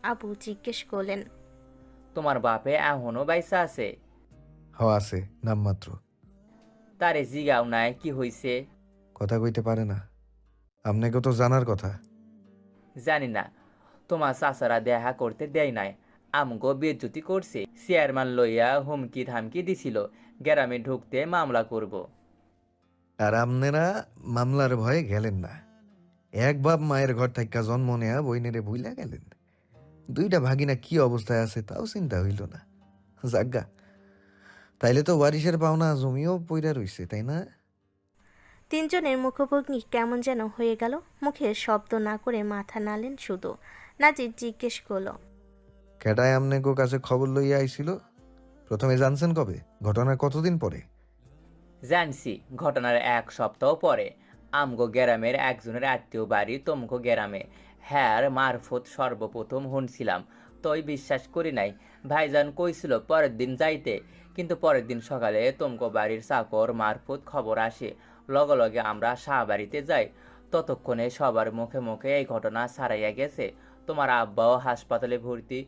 আবু জিজ্ঞেস করলেন, তোমার বাপে এখনো বাইসা আছে? হ আছে, নামমাত্র। তারে জিগাও নাই কি হইছে? কথা কইতে পারে না। আপনাকে তো জানার কথা। জানি না। তোমার চাচারা দেখা করতে দেয় নাই। আমগো বেজ্জতি করছে। চেয়ারম্যান লইয়া হুমকি ধামকি দিছিল, গ্রামে ঢুকতে মামলা করব। আর আপনারা মামলার ভয়ে গেলেন না। এক বাপ মায়ের ঘর থাইকা জন্ম নেয়া বইনেরে বইলা গেলেন। দুইটা ভাগিনা কি অবস্থায় আছে তাও চিন্তা হইল না। জাগা, তাইলে তো বারিশের পাওনা জমিও পইরা রইছে, তাই না? তিনজনের মুখভঙ্গি কেমন যেন হয়ে গেল। মুখে শব্দ না করে মাথা নাড়লেন শুধু। নাজির জিজ্ঞেস করল, কেটায় আমনেগো কাছে খবর লইয়া আইছিল? প্রথমে জানছেন কবে? ঘটনার কতদিন পরে? জানছি ঘটনার 1 সপ্তাহ পরে। আমগো গ্রামের একজনের আত্মীয় বাড়ি তমগো গ্রামে। হ্যার মারফত সর্বপ্রথম শুনছিলাম, তই বিশ্বাস করি নাই। ভাইজান কইছিল পরের দিন যাইতে, কিন্তু পরের দিন সকালে তমগো বাড়ির চাকর মারফত খবর আসে। লগে লগে আমরা শাহ বাড়িতে যাই। ততক্ষণে সবার মুখে মুখে এই ঘটনা ছাড়াইয়া গেছে। তোমার আব্বাও হাসপাতালে ভর্তি।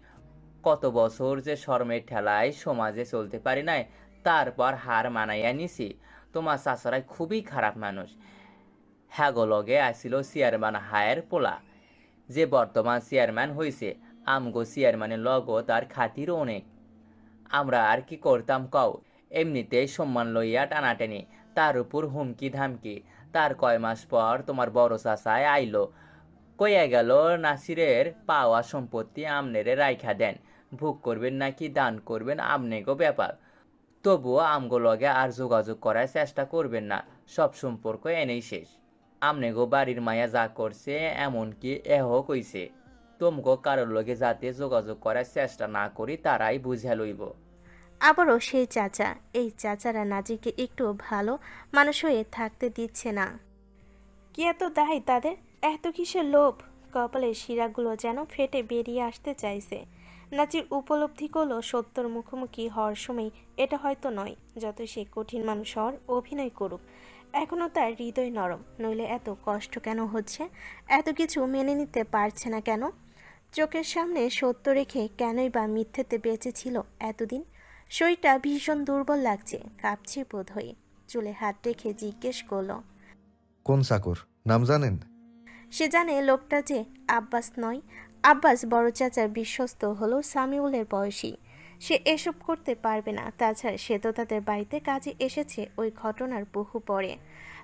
কত বছর যে শরমের ঠেলায় সমাজে চলতে পারি নাই, তারপর হার মানাইয়া নিছি। তোমার চাচারাই খুবই খারাপ মানুষ। হ্যাগো লগে আসিল চেয়ারম্যান হায়ের পোলা, যে বর্তমান চেয়ারম্যান হইছে। আমগো চেয়ারম্যানের লগত তার খাতির অনেক। আমরা আর কি করতাম কও? এমনিতেই সম্মান লইয়া টানাটানি, তার উপর হুমকি ধামকি। তার কয় মাস পর তোমার বড় চাচায় আইলো, কইয়া গেল নাসিরের পাওয়া সম্পত্তি আমনেরে রাইখা দেন, ভোগ করবেন নাকি দান করবেন আমনেগো ব্যাপার। তবুও আমগো লগে আর যোগাযোগ করার চেষ্টা করবেন না, সব সম্পর্ক এনেই শেষ। আমনেগো বাড়ির মায়া যা করছে, এমনকি এহ কইছে তোমগো কারোর লগে যাতে যোগাযোগ করার চেষ্টা না করি, তারাই বুঝা লইব। আবারও সেই চাচা। এই চাচারা নাজিরকে একটু ভালো মানুষ হয়ে থাকতে দিচ্ছে না। কি এত দায় তাদের? এত কিসের লোভ? কপালের শিরাগুলো যেন ফেটে বেরিয়ে আসতে চাইছে। নাজির উপলব্ধি করলো সত্যর মুখোমুখি হওয়ার সময় এটা হয়তো নয়। যত সে কঠিন মানুষ হওয়ার অভিনয় করুক, এখনও তার হৃদয় নরম। নইলে এত কষ্ট কেন হচ্ছে? এত কিছু মেনে নিতে পারছে না কেন? চোখের সামনে সত্য রেখে কেনই বা মিথ্যেতে বেঁচে ছিল এতদিন? শরীরটা ভীষণ দুর্বল লাগছে, কাঁপছে বোধ হয়ে। চুলে হাত রেখে জিজ্ঞেস করলো, কোন চাকর নাম জানেন? সে জানে লোকটা যে আব্বাস নয়। আব্বাস বড় চাচার বিশ্বস্ত হলো সামিউলের বয়সী। সে এসব করতে পারবে না। তাছাড়া সে তো তাদের বাড়িতে কাজে এসেছে ওই ঘটনার বহু পরে।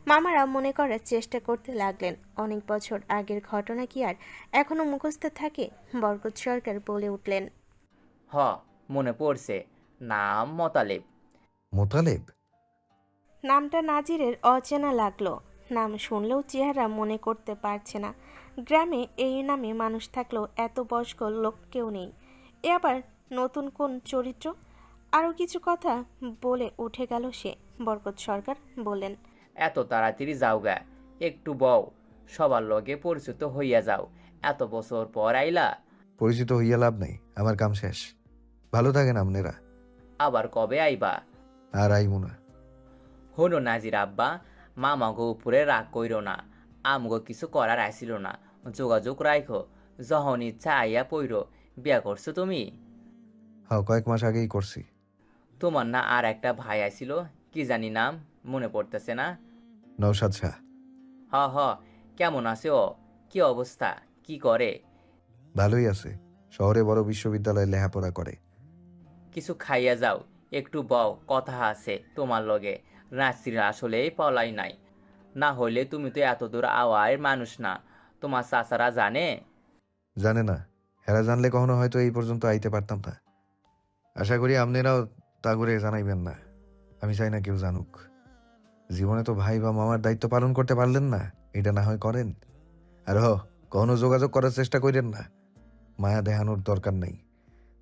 মামারা মনে করার চেষ্টা করতে লাগলেন, অনেক বছর আগের ঘটনা কি আর এখনো মুখস্থ থাকে? বরকত সরকার বলে উঠলেন, হ, মনে পড়ছে, নাম মোতালেব। মোতালেব? নামটা নাজিরের অচেনা লাগলো। নাম শুনলেও চেহারা মনে করতে পারছে না। গ্রামে এই নামে মানুষ থাকলেও এত বয়স্ক লোক কেউ নেই। এ আবার নতুন কোন চরিত্র? আরও কিছু কথা বলে উঠে গেল সে। বরকত সরকার বললেন, এত তাড়াতাড়ি যাও গা, একটু বও, সবার লগে পরিচিত হইয়া যাও। এত বছর পর আইলা। পরিচিত হইয়া লাভ নাই, আমার কাম শেষ। ভালো থাকেন আপনারা। আবার কবে আইবা? আর আইমু না। হনো নাজির আব্বা, মামাগো উপরে রাগ কইরো না। আমগো কিছু করার আসিল না, যোগাযোগ রাখো। যখন ইচ্ছা আইয়া পইরো। বিয়া করছো তুমি? কয়েক মাস আগেই করছি। তোমার না আর একটা ভাই আসিল, কি জানি নাম, মনে পড়তেছে না। নওশাদ শাহ। হ হ, কেমন আছে ও? কি অবস্থা, কি করে? ভালোই আছে, শহরে বড় বিশ্ববিদ্যালয়ে লেখাপড়া করে। কিছু খাইয়া যাও, একটু বও, কথা আছে তোমার লগে। নাসির আসলেই পলাই নাই, না হইলে তুমি তো এত দূর আওয়ার মানুষ না। তোমার চাচারা জানে? জানে না? হেরা জানলে কখনো হয়তো এই পর্যন্ত আইতে পারতাম না। আশা করি আপনারাও তা করে জানাইবেন না। আমি চাই না কেউ জানুক। জীবনে তো ভাই বা মামার দায়িত্ব পালন করতে পারলেন না, এটা না হয় করেন। আর কখনো যোগাযোগ করার চেষ্টা করেন না। মায়া দেখানোর দরকার নাই।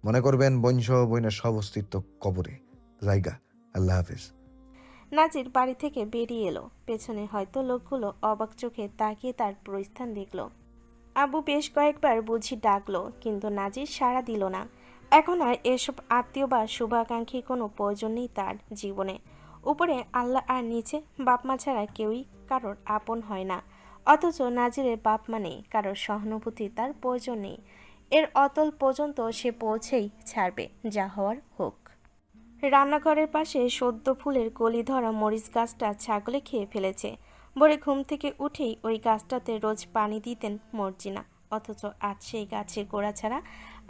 মনে করবেন বংশ বইনের সব অস্তিত্ব কবরে জায়গা। আল্লাহ হাফেজ। নাজির বাড়ি থেকে বেরিয়ে এলো। পেছনে হয়তো লোকগুলো অবাক চোখে তাকিয়ে তার প্রস্থান দেখলো। আবু বেশ কয়েকবার বুঝি ডাকলো, কিন্তু নাজির সাড়া দিল না। এখন আর এসব আত্মীয় বা শুভাকাঙ্ক্ষী কোনো প্রয়োজন নেই তার জীবনে। উপরে আল্লাহ আর নিচে বাপ মা ছাড়া কেউই কারোর আপন হয় না। অথচ নাজিরের বাপ মা নেই, কারোর সহানুভূতি তার প্রয়োজন নেই। এর অতল পর্যন্ত সে পৌঁছেই ছাড়বে, যা হওয়ার হোক। রান্নাঘরের পাশে সদ্য ফুলের কলি ধরা মরিচ গাছটা ছাগলে খেয়ে ফেলেছে। ভোরে ঘুম থেকে উঠেই ওই গাছটাতে রোজ পানি দিতেন মর্জিনা, অথচ আজ সেই গাছের গোড়া ছাড়া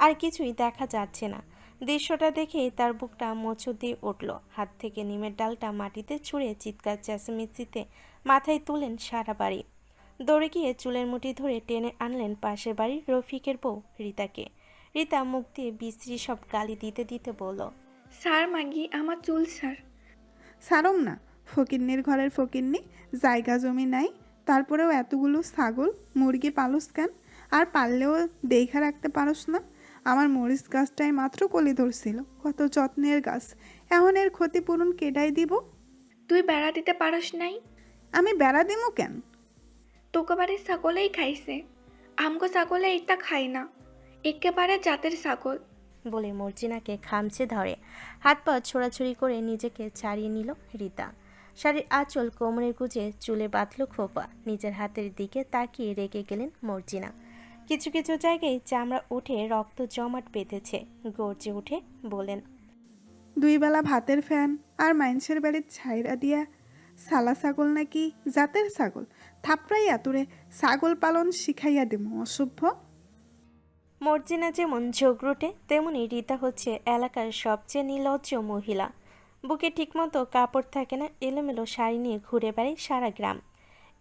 আর কিছুই দেখা যাচ্ছে না। দৃশ্যটা দেখেই তার বুকটা মোচড় দিয়ে উঠল। হাত থেকে নিমের ডালটা মাটিতে ছুঁড়ে চিৎকার চেঁচামেচিতে মাথায় তুলেন সারা বাড়ি। দৌড়ে গিয়ে চুলের মুঠি ধরে টেনে আনলেন পাশের বাড়ির রফিকের বউ রীতাকে। রীতা মুখ দিয়ে বিশ্রী সব গালি দিতে দিতে বলল, স্যার মাগি আমার চুল স্যার। সারম না, ফকিন্নির ঘরের ফকিন্নি, জায়গা জমি নাই, তারপরেও এতগুলো ছাগল মুরগি পালস কেন? আর পারলেও দেখা রাখতে পারস না? আমার মরিচ গাছটাই মাত্র কলি ধরছিল, কত যত্নের গাছ, এখন এর ক্ষতিপূরণ কেডাই দিব? তুই বেড়া দিতে পারস নাই? আমি বেড়া দিমু কেন? তোকে বাড়ির ছাগলেই খাইছে, আমগো ছাগলে এটা খাই না, একেবারে জাতের ছাগল। বলে মর্জিনাকে খামচে ধরে হাত পা ছোড়াছুড়ি করে নিজেকে ছাড়িয়ে নিল রীতা। শাড়ির আঁচল কোমরের গুজে চুলে বাঁধল খোপা। নিজের হাতের দিকে তাকিয়ে রেগে গেলেন মর্জিনা। কিছু কিছু জায়গায় চামড়া উঠে রক্ত জমাট বেঁধেছে। গর্জে উঠে বলেন, 2 বেলা ভাতের ফ্যান আর মাইনসের বাড়ির ছাইরা দিয়া সালা ছাগল নাকি জাতের ছাগল থাপড়াইয়া তোরে ছাগল পালন শিখাইয়া দেব অসভ্য। মর্জিনা যেমন ঝগড়ুটে, তেমনি রীতা হচ্ছে এলাকার সবচেয়ে নির্লজ্জ মহিলা। বুকে ঠিকমতো কাপড় থাকে না, এলোমেলো শাড়ি নিয়ে ঘুরে বেড়ায় সারা গ্রাম।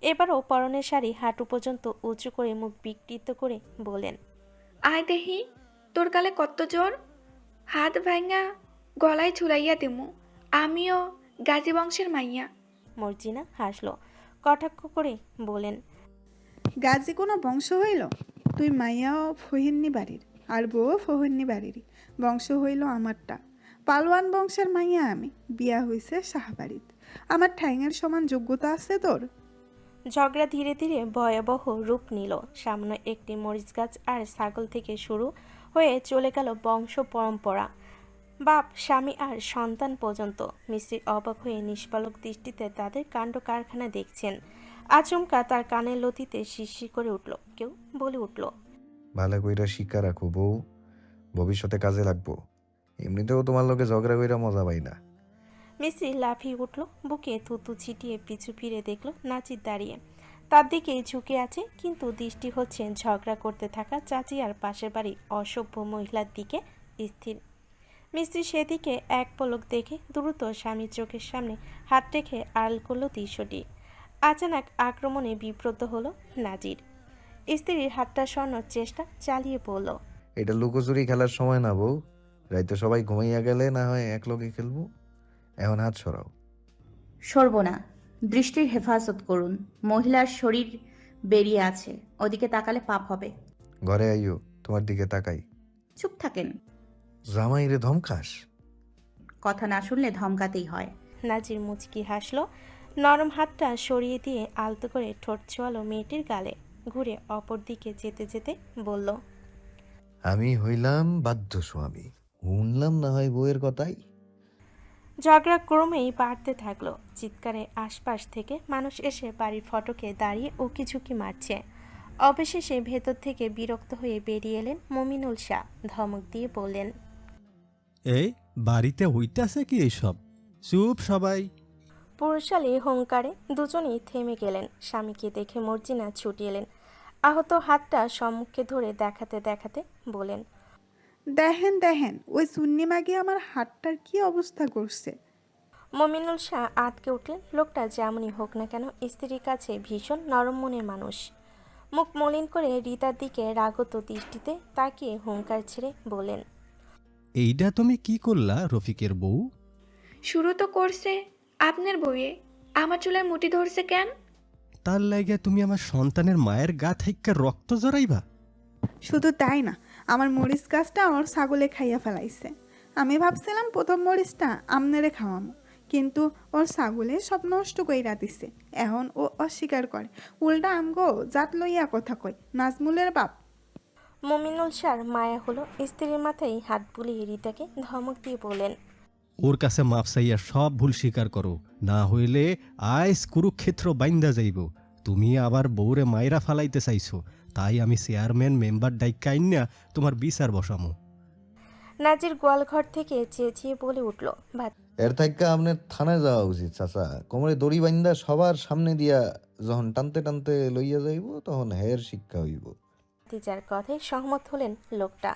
এবারও পরনের শাড়ি হাঁটু পর্যন্ত উঁচু করে মুখ বিকৃত করে বলেন, আয় দেহি তোর গালে কত জোর, হাত ভাঙা গলায় ঝুলাইয়া দেমু, আমিও গাজী বংশের মাইয়া। মর্জিনা হাসলো, কটাক্ষ করে বলেন, গাজী কোনো বংশ হইল? তুই মাইয়াও ফহিন্নি বাড়ির আর বউ ফহিন্নি বাড়িরই, বংশ হইল আমারটা। পালোয়ান বংশের মাইয়া আমি, বিয়া হইছে শাহবাড়িত। আমার ঠ্যাঙের সমান যোগ্যতা আছে তোর? ঝগড়া ধীরে ধীরে ভয়াবহ রূপ নিল। সামনে একটি মরিচ গাছ আর ছাগল থেকে শুরু হয়ে চলে গেল বংশ পরম্পরা, বাপ স্বামী আর সন্তান পর্যন্ত। মিস্ত্রি অবাক হয়ে নিষ্পালক দৃষ্টিতে তাদের কাণ্ড কারখানা দেখছেন। আচমকা তার কানের লতিতে শিরশির করে উঠল। কেউ বলে উঠল, ভালো কইরা শিক্ষা রাখো বউ, ভবিষ্যতে কাজে লাগবো। এমনিতেও তোমার লোকে ঝগড়া কইরা মজা পাই না। মিস্ত্রি লাফিয়ে উঠল, বুকে থুতু ছিটিয়ে পিছু ফিরে দেখল নাচির দাঁড়িয়ে তার দিকে ঝুঁকে আছে, কিন্তু দৃষ্টি হচ্ছে ঝগড়া করতে থাকা চাচি আর পাশের বাড়ির অসভ্য মহিলার দিকে স্থির। মিস্ত্রি সেদিকে এক পলক দেখে দ্রুত স্বামীর চোখের সামনে হাত রেখে আড়াল করল দৃশ্যটি। আচানক আক্রমণে বিব্রত হলো নাজির। স্ত্রীর হাতটা সরানোর চেষ্টা চালিয়ে পড়ল, এটা লুকোচুরি খেলার সময় না বউ, রাইতে সবাই ঘুমাইয়া গেলে না হয় এক লগে খেলবো। এখন হাত সরাও। সরব না, দৃষ্টির হেফাজত করুন। মহিলার শরীর বেরিয়ে আছে, ওদিকে তাকালে পাপ হবে। ঘরে আইও, তোমার দিকে তাকাই। চুপ থাকেন, জামাইরে ধমকাস? কথা না শুনলে ধমকাতেই হয়। নাজির মুচকি হাসলো, নরম হাতটা সরিয়ে দিয়ে আলতো করে ঠোঁট ছোঁয়ালো মেয়েটির গালে। ঘুরে অপর দিকে যেতে যেতে বলল, আমি হইলাম বাধ্য স্বামী, শুনলাম না হয় বউয়ের কথাই। ঝগড়া ক্রমেই বাড়তে থাকলো। চিৎকারে আশপাশ থেকে মানুষ এসে বাড়ির ফটকে দাঁড়িয়ে উকিঝুঁকি মারছে। অবশেষে ভেতর থেকে বিরক্ত হয়ে বেরিয়ে এলেন মমিনুল শাহ। ধমক দিয়ে বললেন, এই বাড়িতে হইতাছে কি এইসব? চুপ সবাই। পুরুষালী হুঙ্কারে দুজনেই থেমে গেলেন। স্বামীকে দেখে মর্জিনা ছুটি এলেন। আহত হাতটা সম্মুখে ধরে দেখাতে দেখাতে বলেন, দেখেন দেখেন ওই সুন্নি মাগি আমার হাতটার কি অবস্থা করছে। মমিনুল শাহ আটকে উঠলেন। লোকটা যেমনই হোক না কেন স্ত্রীর কাছে ভীষণ নরম মনের মানুষ। মুখ মলিন করে রীতার দিকে রাগত দৃষ্টিতে তাকিয়ে হুঙ্কার ছেড়ে বলেন, এইটা তুমি কি করলা রফিকের বউ? শুরু তো করছে আপনার বউয়ে, আমার চুলের মুঠি ধরছে কেন? তার লাগে তুমি আমার সন্তানের মায়ের গা থাইক্কা রক্ত জড়াইবা? শুধু তাই না, আমার মরিচ গাছটা আমার ছাগলে খাইয়া ফেলাইছে। আমি ভাবছিলাম প্রথম মরিচটা আমনেরে খাওয়ামো, কিন্তু ওর ছাগলে সব নষ্ট কইরা দিছে। এখন ও অস্বীকার করে, উল্টা আমগো জাত লইয়া কথা কয় নাজমুলের বাপ। মমিনুল শাহর মায়া হলো। স্ত্রীর মাথায় হাত বুলিয়ে রীতাকে ধমক দিয়ে বলেন, ওর কাছে মাপ চাইয়া সব ভুল স্বীকার করো, না হইলে আইস কুরুক্ষেত্র বাইন্দা যাইব। তুমি আবার বউরে মাইরা ফালাইতে চাইছো, তাই আমি চেয়ারম্যান মেম্বার ডাইক্কা আইন্না তোমার বিচার বসামো। নাজির গোয়ালঘর থেকে চেঁচিয়ে বলে উঠল, এর থাইকা আপনার থানায় যাওয়া উচিত চাচা। কোমরে দড়ি বাইন্দা সবার সামনে দিয়া যখন টানতে টানতে লইয়া যাইব, তখন হের শিক্ষা হইব। ভাতিজার কথায় সহমত হলেন লোকটা।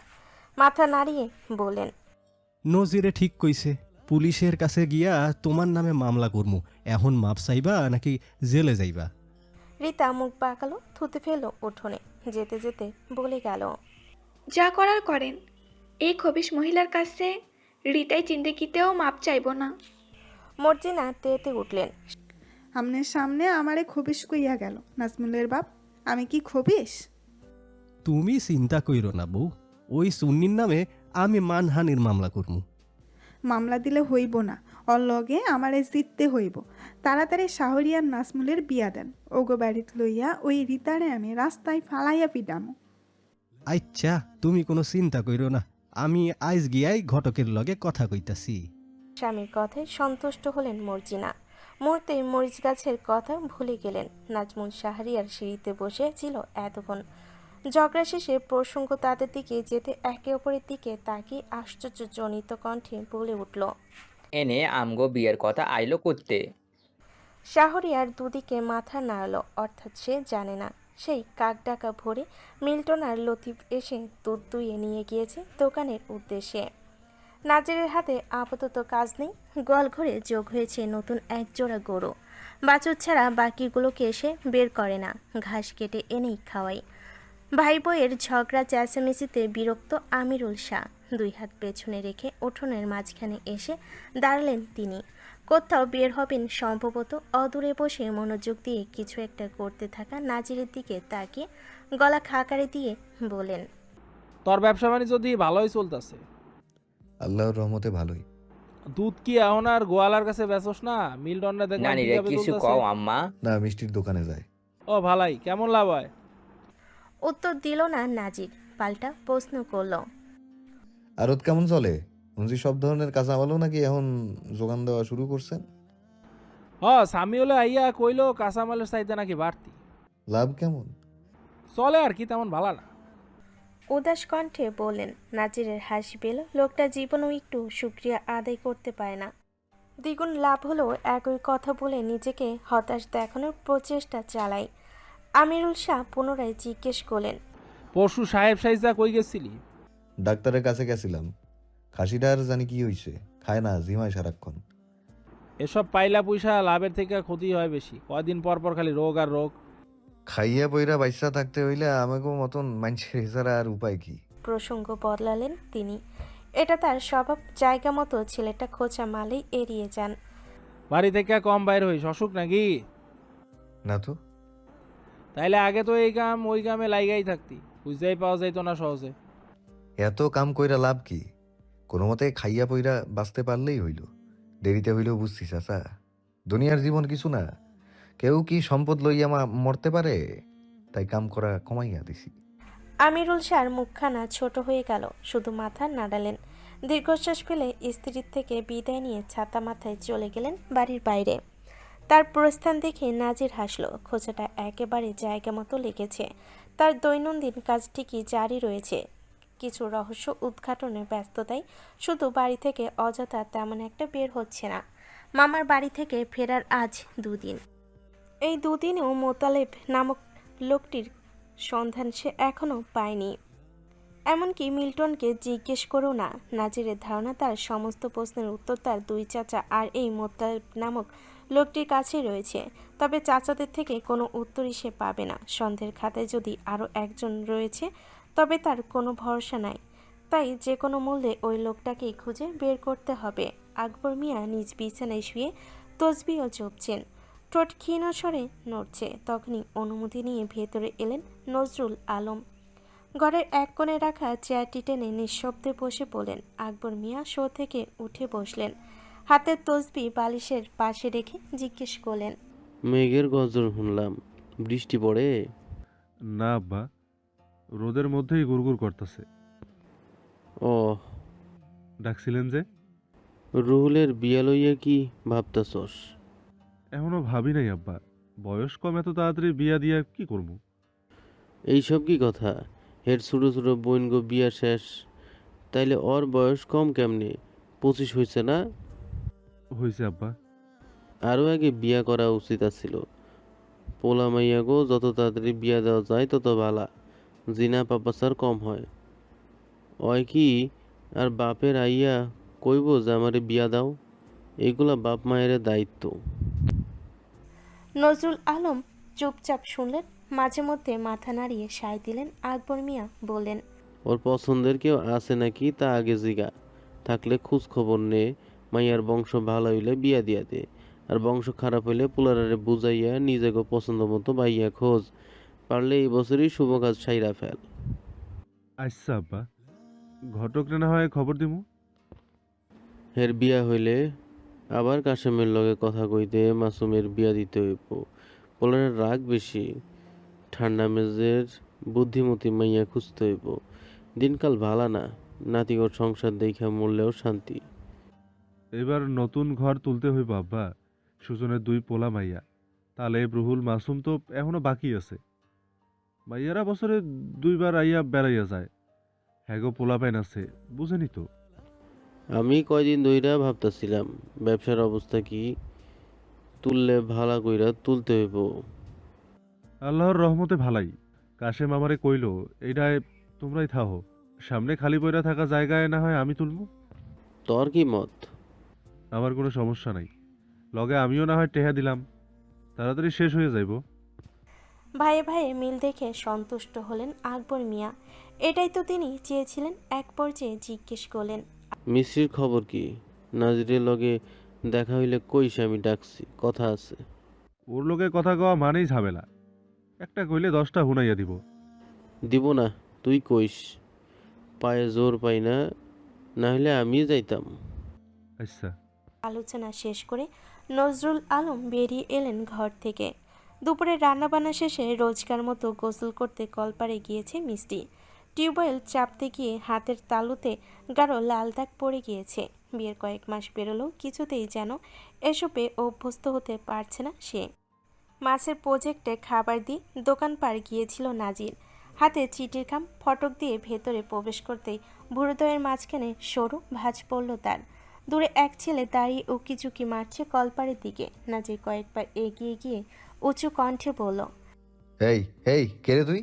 মাথা নাড়িয়ে বলেন, নজিরে ঠিক কইছে, পুলিশের কাছে গিয়া তোমার নামে মামলা করমু। এখন মাপ চাইবা নাকি জেলে যাইবা? রীতা মুখ বাঁকালো, থুতে ফেললো উঠোনে। যেতে যেতে বলে গেল, যা করার করেন, এই খবিশ মহিলার কাছে রীতাই জিন্দেগিতেও মাপ চাইব না। মর্জিনা তেতে উঠলেন, আমনের সামনে আমারে খবিস কইয়া গেল নাজমুলের বাপ। আমি কি খবিস? তুমি চিন্তা কইরো না বউ, ওই সুন্নির নামে আমি মানহানির মামলা করমু। মামলা দিলে হইব না, ওর লগে আমারে জিততে হইব। তাড়াতাড়ি শাহরিয়ার নাজমুলের বিয়া দেন। ওগো বাড়িত লইয়া ওই রীতারে আমি রাস্তায় ফালাইয়া পিটামো। আচ্ছা, তুমি কোনো চিন্তা কইরো না, আমি আইজ গিয়াই ঘটকের লগে কথা কইতাছি। স্বামীর কথায় সন্তুষ্ট হলেন মর্জিনা। মুহূর্তে মরিচ গাছের কথা ভুলে গেলেন। নাজমুল শাহরিয়ার সিঁড়িতে বসে ছিল এতক্ষণ। ঝগড়া শেষে প্রসঙ্গ তাদের দিকে যেতে একে অপরের দিকে তাকিয়ে আশ্চর্যজনিত কণ্ঠে বলে উঠল। এনে আমগো বিয়ের কথা আইলো করতে। শাহরিয়ার দুদিকে মাথা নাড়ল, অর্থাৎ সে জানে না। সেই কাকডাকা ভোরে মিল্টন আর লতিফ এসে দুধ দুইয়ে নিয়ে গিয়েছে দোকানের উদ্দেশ্যে। নাজিরের হাতে আপাতত কাজ নেই, গোয়ালঘরে যোগ হয়েছে নতুন এক জোড়া গরু। বাছুর ছাড়া বাকিগুলোকে এসে বের করে না, ঘাস কেটে এনেই খাওয়াই। ভাই বইয়ের ঝগড়া চেঁচামেচিতে বিরক্ত আমিরুল শাহ দুই হাত পেছনে রেখে উঠোনের মাঝখানে এসে দাঁড়ালেন তিনি। কোথাও বের হবেন সম্ভবত। অদূরে বসে মনোযোগ দিয়ে কিছু একটা করতে থাকা নাজিরের দিকে তাকিয়ে গলা খাকারে দিয়ে বলেন, তোর ব্যবসা বাণিজ্য দিয়ে ভালোই চলতেছে। আল্লাহর রহমতে ভালোই। দুধ কি এখন আর গোয়ালার কাছে বেচোস না? মিল্টনে দেখলাম নানি রে কিভাবে কিছু চলতেছে। কও আম্মা। না, মিষ্টির দোকানে যায়। ও ভালাই, কেমন লাভ হয়? উত্তর দিল না নাজির, পাল্টা প্রশ্ন করল, আড়ত কেমন চলে? শুনছি সব ধরনের কাঁচামালও নাকি এখন যোগান দেওয়া শুরু করছেন। সামিউলে আইয়া কইলো কাঁচামালের চাহিদা নাকি বাড়তি। লাভ কেমন? চলে আর কি, তেমন ভালো না। উদাস কণ্ঠে বললেন। নাজিরের হাসি পেল। লোকটা জীবনেও একটু শুকরিয়া আদায় করতে পারে না। দ্বিগুণ লাভ হলেও একই কথা বলে নিজেকে হতাশ দেখানোর প্রচেষ্টা চালায়। আমিরুল শাহ পুনরায় জিজ্ঞেস করলেন, পরশু সাহেব সাইজা কই গেছিলি? ডাক্তারের কাছে গেছিলাম। খাসিটার জানি কি হইছে, খায় না, জিমায় সারাক্ষণ। এসব পাইলা পয়সা লাভের থেকে ক্ষতি হয় বেশি। কয়দিন পর পর খালি রোগ আর রোগ। খাইয়া পইরা বাইসা থাকতে হইলে আমাকে মতন মানুষের এছাড়া আর উপায় কি? প্রসঙ্গ বদলালেন তিনি। এটা তার স্বভাব। জায়গা মতো ছেলেটা খোঁচা মালেই এড়িয়ে যান। বাড়ি থেকে কম বাইর হইস, অসুখ নাকি? না তো। তাইলে আগে তো এই কাম ওই কামে লাইগাই থাকতি, বুঝতেই পাওয়া যাইতো না সহজে। এত কাম কইরা লাভ কি? কোনো মতে খাইয়া পইরা বাঁচতে পারলেই হইল। দেরিতে হইলেও বুঝছিস চাচা, দুনিয়ার জীবন কিছু না। কেউ কি সম্পদ লইয়া মরতে পারে? তাই কাম করা কমাইয়া দিছি। আমিরুল শাহর মুখখানা ছোট হয়ে গেল, শুধু মাথা নাড়ালেন। দীর্ঘশ্বাস ফেলে স্ত্রীর থেকে বিদায় নিয়ে ছাতা মাথায় চলে গেলেন বাড়ির বাইরে। তার প্রস্থান দেখে নাজির হাসল। খোঁচাটা একেবারে জায়গা মতো লেগেছে। তার দৈনন্দিন কাজ ঠিকই জারি রয়েছে, কিছু রহস্য উদ্ঘাটনের ব্যস্ততায় শুধু বাড়ি থেকে অযথা তেমন একটা বের হচ্ছে না। মামার বাড়ি থেকে ফেরার আজ দুদিন। এই দুদিনেও মোতালেব নামক লোকটির সন্ধান সে এখনও পায়নি। এমনকি মিল্টনকে জিজ্ঞেস করেও না। নাজিরের ধারণা তার সমস্ত প্রশ্নের উত্তর তার দুই চাচা আর এই মোতালেব নামক লোকটির কাছেই রয়েছে। তবে চাচাদের থেকে কোনো উত্তরই সে পাবে না। সন্দেহের খাতায় যদি আরও একজন রয়েছে তবে তার কোনো ভরসা নাই। তাই যে কোনো মূল্যে ওই লোকটাকেই খুঁজে বের করতে হবে। আকবর মিয়া নিজ বিছানায় শুয়ে তসবিও জপছেন, ঠোঁট ক্ষীণ স্বরে নড়ছে। তখনই অনুমতি নিয়ে ভেতরে এলেন নজরুল আলম। ঘরের এক কোণে রাখা চেয়ারটি টেনে নিঃশব্দে বসে পড়লেন। আকবর মিয়া শো থেকে উঠে বসলেন, হাতের তসবি বালিশের পাশে রেখে জিজ্ঞেস করলেন, মেঘের গর্জন শুনলাম, বৃষ্টি পড়ে? না আব্বা, রোদের মধ্যেই গুড়গুড় করতেছে। ও, ডাকছিলেন যে? রুহুলের বিয়া লইয়া কি ভাবতাছস? এখনো ভাবি নাই আব্বা, বয়স কম, এত তাড়াতাড়ি বিয়া দিয়া কি করব? এইসব কি কথা? হের ছোটো ছোটো বোনগো বিয়া শেষ, তাইলে ওর বয়স কম কেমনে? 25 হয়েছে না? হয়েছে আব্বা। আরও আগে বিয়া করা উচিত আছিল। পোলা মাইয়া গো, যত তাড়াতাড়ি বিয়া দেওয়া যায় তত ভালা, জিনা পাপাচার কম হয়। ওই কি আর বাপের আইয়া কইব যে আমারে বিয়া দাও? এগুলা বাপ মায়ের দায়িত্ব। নজরুল আলম চুপচাপ শুনলেন, মাঝে মধ্যে মাথা নাড়িয়ে সায় দিলেন। আকবর মিয়া বললেন, ওর পছন্দের কেউ আছে নাকি তা আগে জিগা, থাকলে খোঁজ খবর নে। মাইয়ার বংশ ভালো হইলে বিয়া দিয়া দে, আর বংশ খারাপ হইলে পোলারারে বুঝাইয়া নিজেকে পছন্দ মতো বাইয়া খোঁজ। পারলে এই বছরই শুভ কাজ সাইরা ফেল। আচ্ছা আব্বা, ঘটকরে না হয় খবর দিমু। হের বিয়া হইলে আবার কাশেমের লগে কথা কইতে মাসুমের বিয়া দিতে হইব। পোলারের রাগ বেশি, ঠান্ডা মেজের বুদ্ধিমতী মাইয়া খুঁজতে হইব। দিনকাল ভালা না, নাতিগর সংসার দেখা মরলেও শান্তি। এবার নতুন ঘর তুলতে হইব আব্বা, সুজনের 2 পোলা মাইয়া, তালেব, রুহুল, মাসুম তো এখনো বাকি আছে। মাইয়ারা বছরে 2বার আইয়া বেড়াইয়া যায়। হ্যাগো পোলাপাইন আছে, বুঝেনি তো। আমি কয়দিন ধইরা ভাবতাছিলাম ব্যবসার অবস্থা কি, তুললে ভালা কইরা তুলতে হইব। আল্লাহর রহমতে ভালাই। কাশেম আমারে কইলো, এইটায় তোমরাই থাহো, সামনে খালি পইরা থাকা জায়গায় না হয় আমি তুলবো। তোর কি মত? আমার কোনো সমস্যা নাই, লগে আমিও না হয় টেহা দিলাম, তাড়াতাড়ি শেষ হয়ে যাইব। ভাইয়ে ভাইয়ে মিল দেখে সন্তুষ্ট হলেন আকবর মিয়া। এটাই তো তিনি চেয়েছিলেন। এক পর্যায়ে জিজ্ঞেস করলেন, মিস্ত্রির খবর কি? নাজিরের লগে দেখা হইলে কইস আমি ডাকছি, কথা আছে। ওর লোকে কথা কওয়া মানেই ঝামেলা, একটা কইলে 10টা হুনাইয়া দিব। দিব না, তুই কইস। পায়ে জোর পাই না, না হলে আমি যাইতাম। আচ্ছা। আলোচনা শেষ করে নজরুল আলম বেরিয়ে এলেন ঘর থেকে। দুপুরে রান্নাবান্না শেষে রোজকার মতো গোসল করতে কলপাড়ে গিয়েছে মিষ্টি। টিউবওয়েল চাপতে গিয়ে হাতের তালুতে গাঢ় লাল দাগ পড়ে গিয়েছে। বিয়ের কয়েক মাস পেরোলেও কিছুতেই যেন এসবে অভ্যস্ত হতে পারছে না সে। মাছের প্রজেক্টে খাবার দিয়ে দোকান পাড় গিয়েছিল নাজির। হাতে চিঠির খাম ফটক দিয়ে ভেতরে প্রবেশ করতেই ভুরুদয়ের মাঝখানে সরু ভাঁজ পড়ল তার। দূরে এক ছেলে দাঁড়িয়ে উকিঝুঁকি মারছে কলপাড়ের দিকে। নাজির কয়েক পা এগিয়ে গিয়ে উঁচু কণ্ঠে বলল, এই এই কে রে তুই?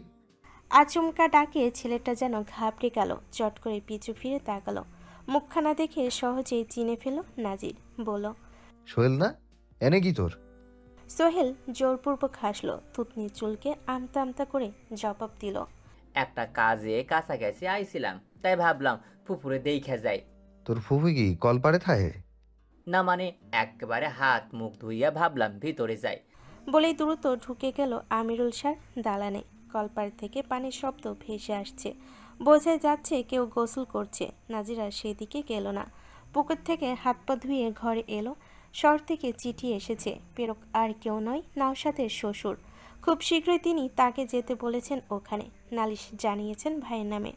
আচমকা ডাকে ছেলেটা যেন ঘাবড়ে গেল। চট করে পিছু ফিরে তাকালো। মুখখানা দেখে সহজেই চিনে ফেল নাজির। বলল, সোহেল না? এনে কি তোর? সোহেল জোরপূর্বক হাসলো। থুতনি চুলকে আমতা আমতা করে জবাব দিল, একটা কাজে কাছাকাছি আইছিলাম, তাই ভাবলাম পুকুরে দেইখা যাই। তোর ফুফু কি কলপাড়ে থাহে? না মানে একেবারে হাত মুখ ধুইয়া ভাবলাম ভিতরে যাই। বলেই দ্রুত ঢুকে গেল আমিরুল শাহ দালানে। কলপাড় থেকে পানির শব্দ ভেসে আসছে। বোঝাই যাচ্ছে কেউ গোসল করছে। নাজিরা সেদিকে গেল না। পুকুর থেকে হাত পা ধুয়ে ঘরে এলো। শহর থেকে চিঠি এসেছে। প্রেরক আর কেউ নয়, নওশাদের শ্বশুর। খুব শীঘ্রই তিনি তাকে যেতে বলেছেন ওখানে। নালিশ জানিয়েছেন ভাইয়ের নামে।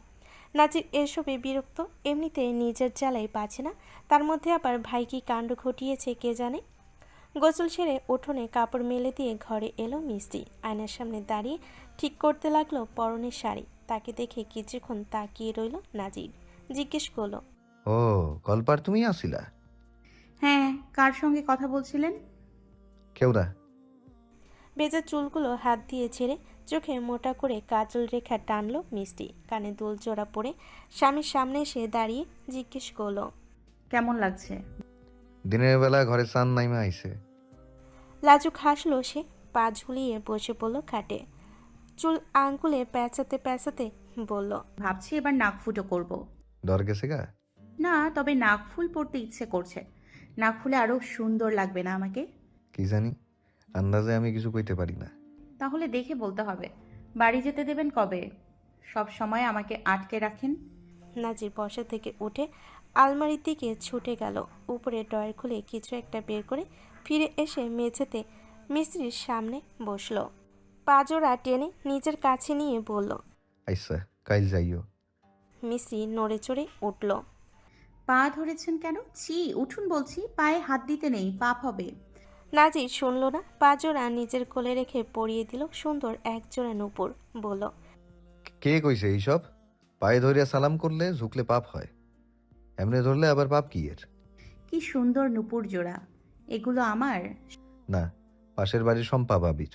নাজির এসবে বিরক্ত। এমনিতে নিজের জ্বালাই বাঁচে না, তার মধ্যে আবার ভাই কি কাণ্ড ঘটিয়েছে কে জানে। গোসল সেরে উঠোনে কাপড় মেলে দিয়ে ঘরে এলো মিষ্টি। আয়নার সামনে দাঁড়িয়ে ঠিক করতে লাগলো পরনের শাড়ি। তাকে দেখে কিছুক্ষণ তাকিয়ে রইল নাজির। জিজ্ঞেস করলো, ও, কলপাড় তুমি আসিলা? হ্যাঁ, কার সঙ্গে কথা বলছিলেন? কেউ না। ভেজা চুলগুলো হাত দিয়ে ছেড়ে চোখে মোটা করে কাজল রেখা টানলো মিষ্টি। কানে দুল জোড়া পরে স্বামীর সামনে এসে দাঁড়িয়ে জিজ্ঞেস করলো, কেমন লাগছে? দিনের বেলা ঘরে চান নাইমা আইছে। লাজুক হাসলো সে। পা ঝুলিয়ে বসে পড়লো খাটে। চুল আঙ্গুলে প্যাঁচাতে প্যাঁচাতে বলল, ভাবছি এবার নাক ফুটো করব। ডর গেছে গা? না, তবে নাক ফুল পড়তে ইচ্ছে করছে। নাক ফুলে আরো সুন্দর লাগবে না আমাকে? কি জানি, আন্দাজে আমি কিছু কইতে পারি না। তাহলে দেখে বলতে হবে। বাড়ি যেতে দেবেন কবে? সব সময় আমাকে আটকে রাখেন। নাজির বসা থেকে উঠে আলমারির দিকে ছুটে গেল। উপরে ড্রয়ার খুলে কিছু একটা বের করে ফিরে এসে মেঝেতে মিস্ত্রির সামনে বসলো। পাজোড়া টেনে নিজের কাছে নিয়ে বলল, আইসা কাইল যাইও। মিস্ত্রি নড়ে চড়ে উঠল। পা ধরেছেন কেন? ছি, উঠুন বলছি, পায়ে হাত দিতে নেই, পাপ হবে। নাজির শুনল না। পাজোড়া নিজের কোলে রেখে পরিয়ে দিল সুন্দর একজোড়া নূপুর। বলল, কে কইছে এইসব? পায়ে ধরিয়া সালাম করলে ঝুঁকলে পাপ হয়, এমনি ধরলে আবার পাপ কি এর? কি সুন্দর নূপুর জোড়া। এগুলো আমার? না, পাশের বাড়ির শম্পা ভাবির।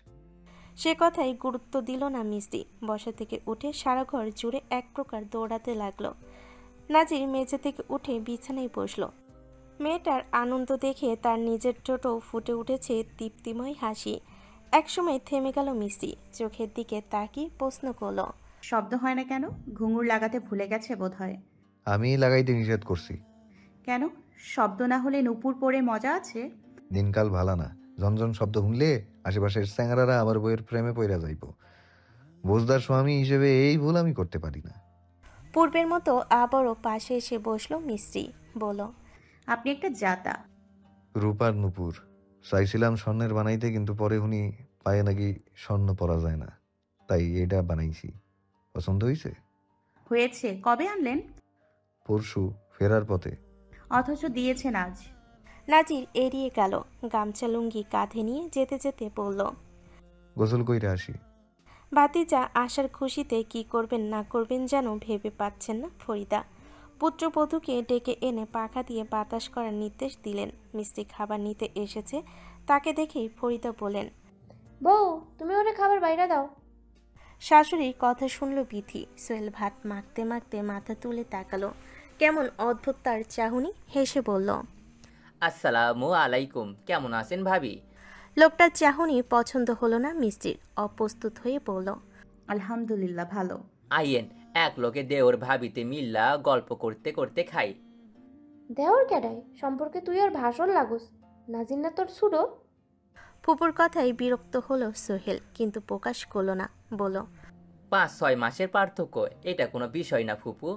সে কথায় গুরুত্ব দিল না মিষ্টি। বসা থেকে উঠে সারা ঘর জুড়ে এক প্রকার দৌড়াতে লাগলো। নাজির মেঝে থেকে উঠে বিছানায় বসলো। মেয়েটার আনন্দ দেখে তার নিজের ঠোঁটও ফুটে উঠেছে তৃপ্তিময় হাসি। একসময় থেমে গেল মিষ্টি। চোখের দিকে তাকিয়ে প্রশ্ন করলো, শব্দ হয় না কেন? ঘুঙুর লাগাতে ভুলে গেছে বোধহয়। আমি লাগাইতে নিষেধ করছি। কেন? শব্দ না হলে নূপুর পরে মজা আছে? দিনকাল ভালা না, ঝনঝন শব্দ শুনলে আশেপাশের স্যাংরারা আমার বইয়ের প্রেমে পইরা যাইব। বোঝদার স্বামী হিসেবে এই ভুল আমি করতে পারি না। পূর্বের মতো আবারও পাশে এসে বসলো মিষ্টি। বলল, আপনি একটা জাতা। রূপার নুপুর চাইছিলাম স্বর্ণের বানাইতে, কিন্তু পরে উনি পায়ে নাকি স্বর্ণ পরা যায় না, তাই এটা বানাইছি। পছন্দ হয়েছে? হয়েছে। কবে আনলেন? পরশু ফেরার পথে। অথচ দিয়েছেন আজ। নাজির এড়িয়ে গেল। গামছা লুঙ্গি কাঁধে নিয়ে যেতে যেতে বলল, গোসল কইরা আসি। ভাতিজা আসার খুশিতে কি করবেন না করবেন যেন ভেবে পাচ্ছেন না ফরিদা। পুত্রবধূকে ডেকে এনে পাখা দিয়ে বাতাস করার নির্দেশ দিলেন। মিষ্টি খাবার নিতে এসেছে, তাকে দেখেই ফরিদা বলেন, বউ তুমি ওরে খাবার বাইরে দাও। শাশুড়ির কথা শুনল বিথি। সোহেল ভাত মাখতে মাখতে মাথা তুলে তাকালো। কেমন অদ্ভুত তার চাহনি, হেসে বলল, আসসালামু আলাইকুম, কেমন আছেন ভাবি? লোকটার চাহনি পছন্দ হলো না মিষ্টির, অপ্রস্তুত হয়ে বলল, আলহামদুলিল্লাহ ভালো। আইয়েন, এক লোকে দেওর ভাবিতে মিল্লা গল্প করতে করতে খাই। দেওর কেডাই সম্পর্কে তুই আর ভাষণ লাগোস, নাজির না তোর ছুডো। ফুপুর কথায় বিরক্ত হলো সোহেল, কিন্তু প্রকাশ করলো না। বলল, 5-6 মাসের পার্থক্য, এটা কোনো বিষয় না ফুপু।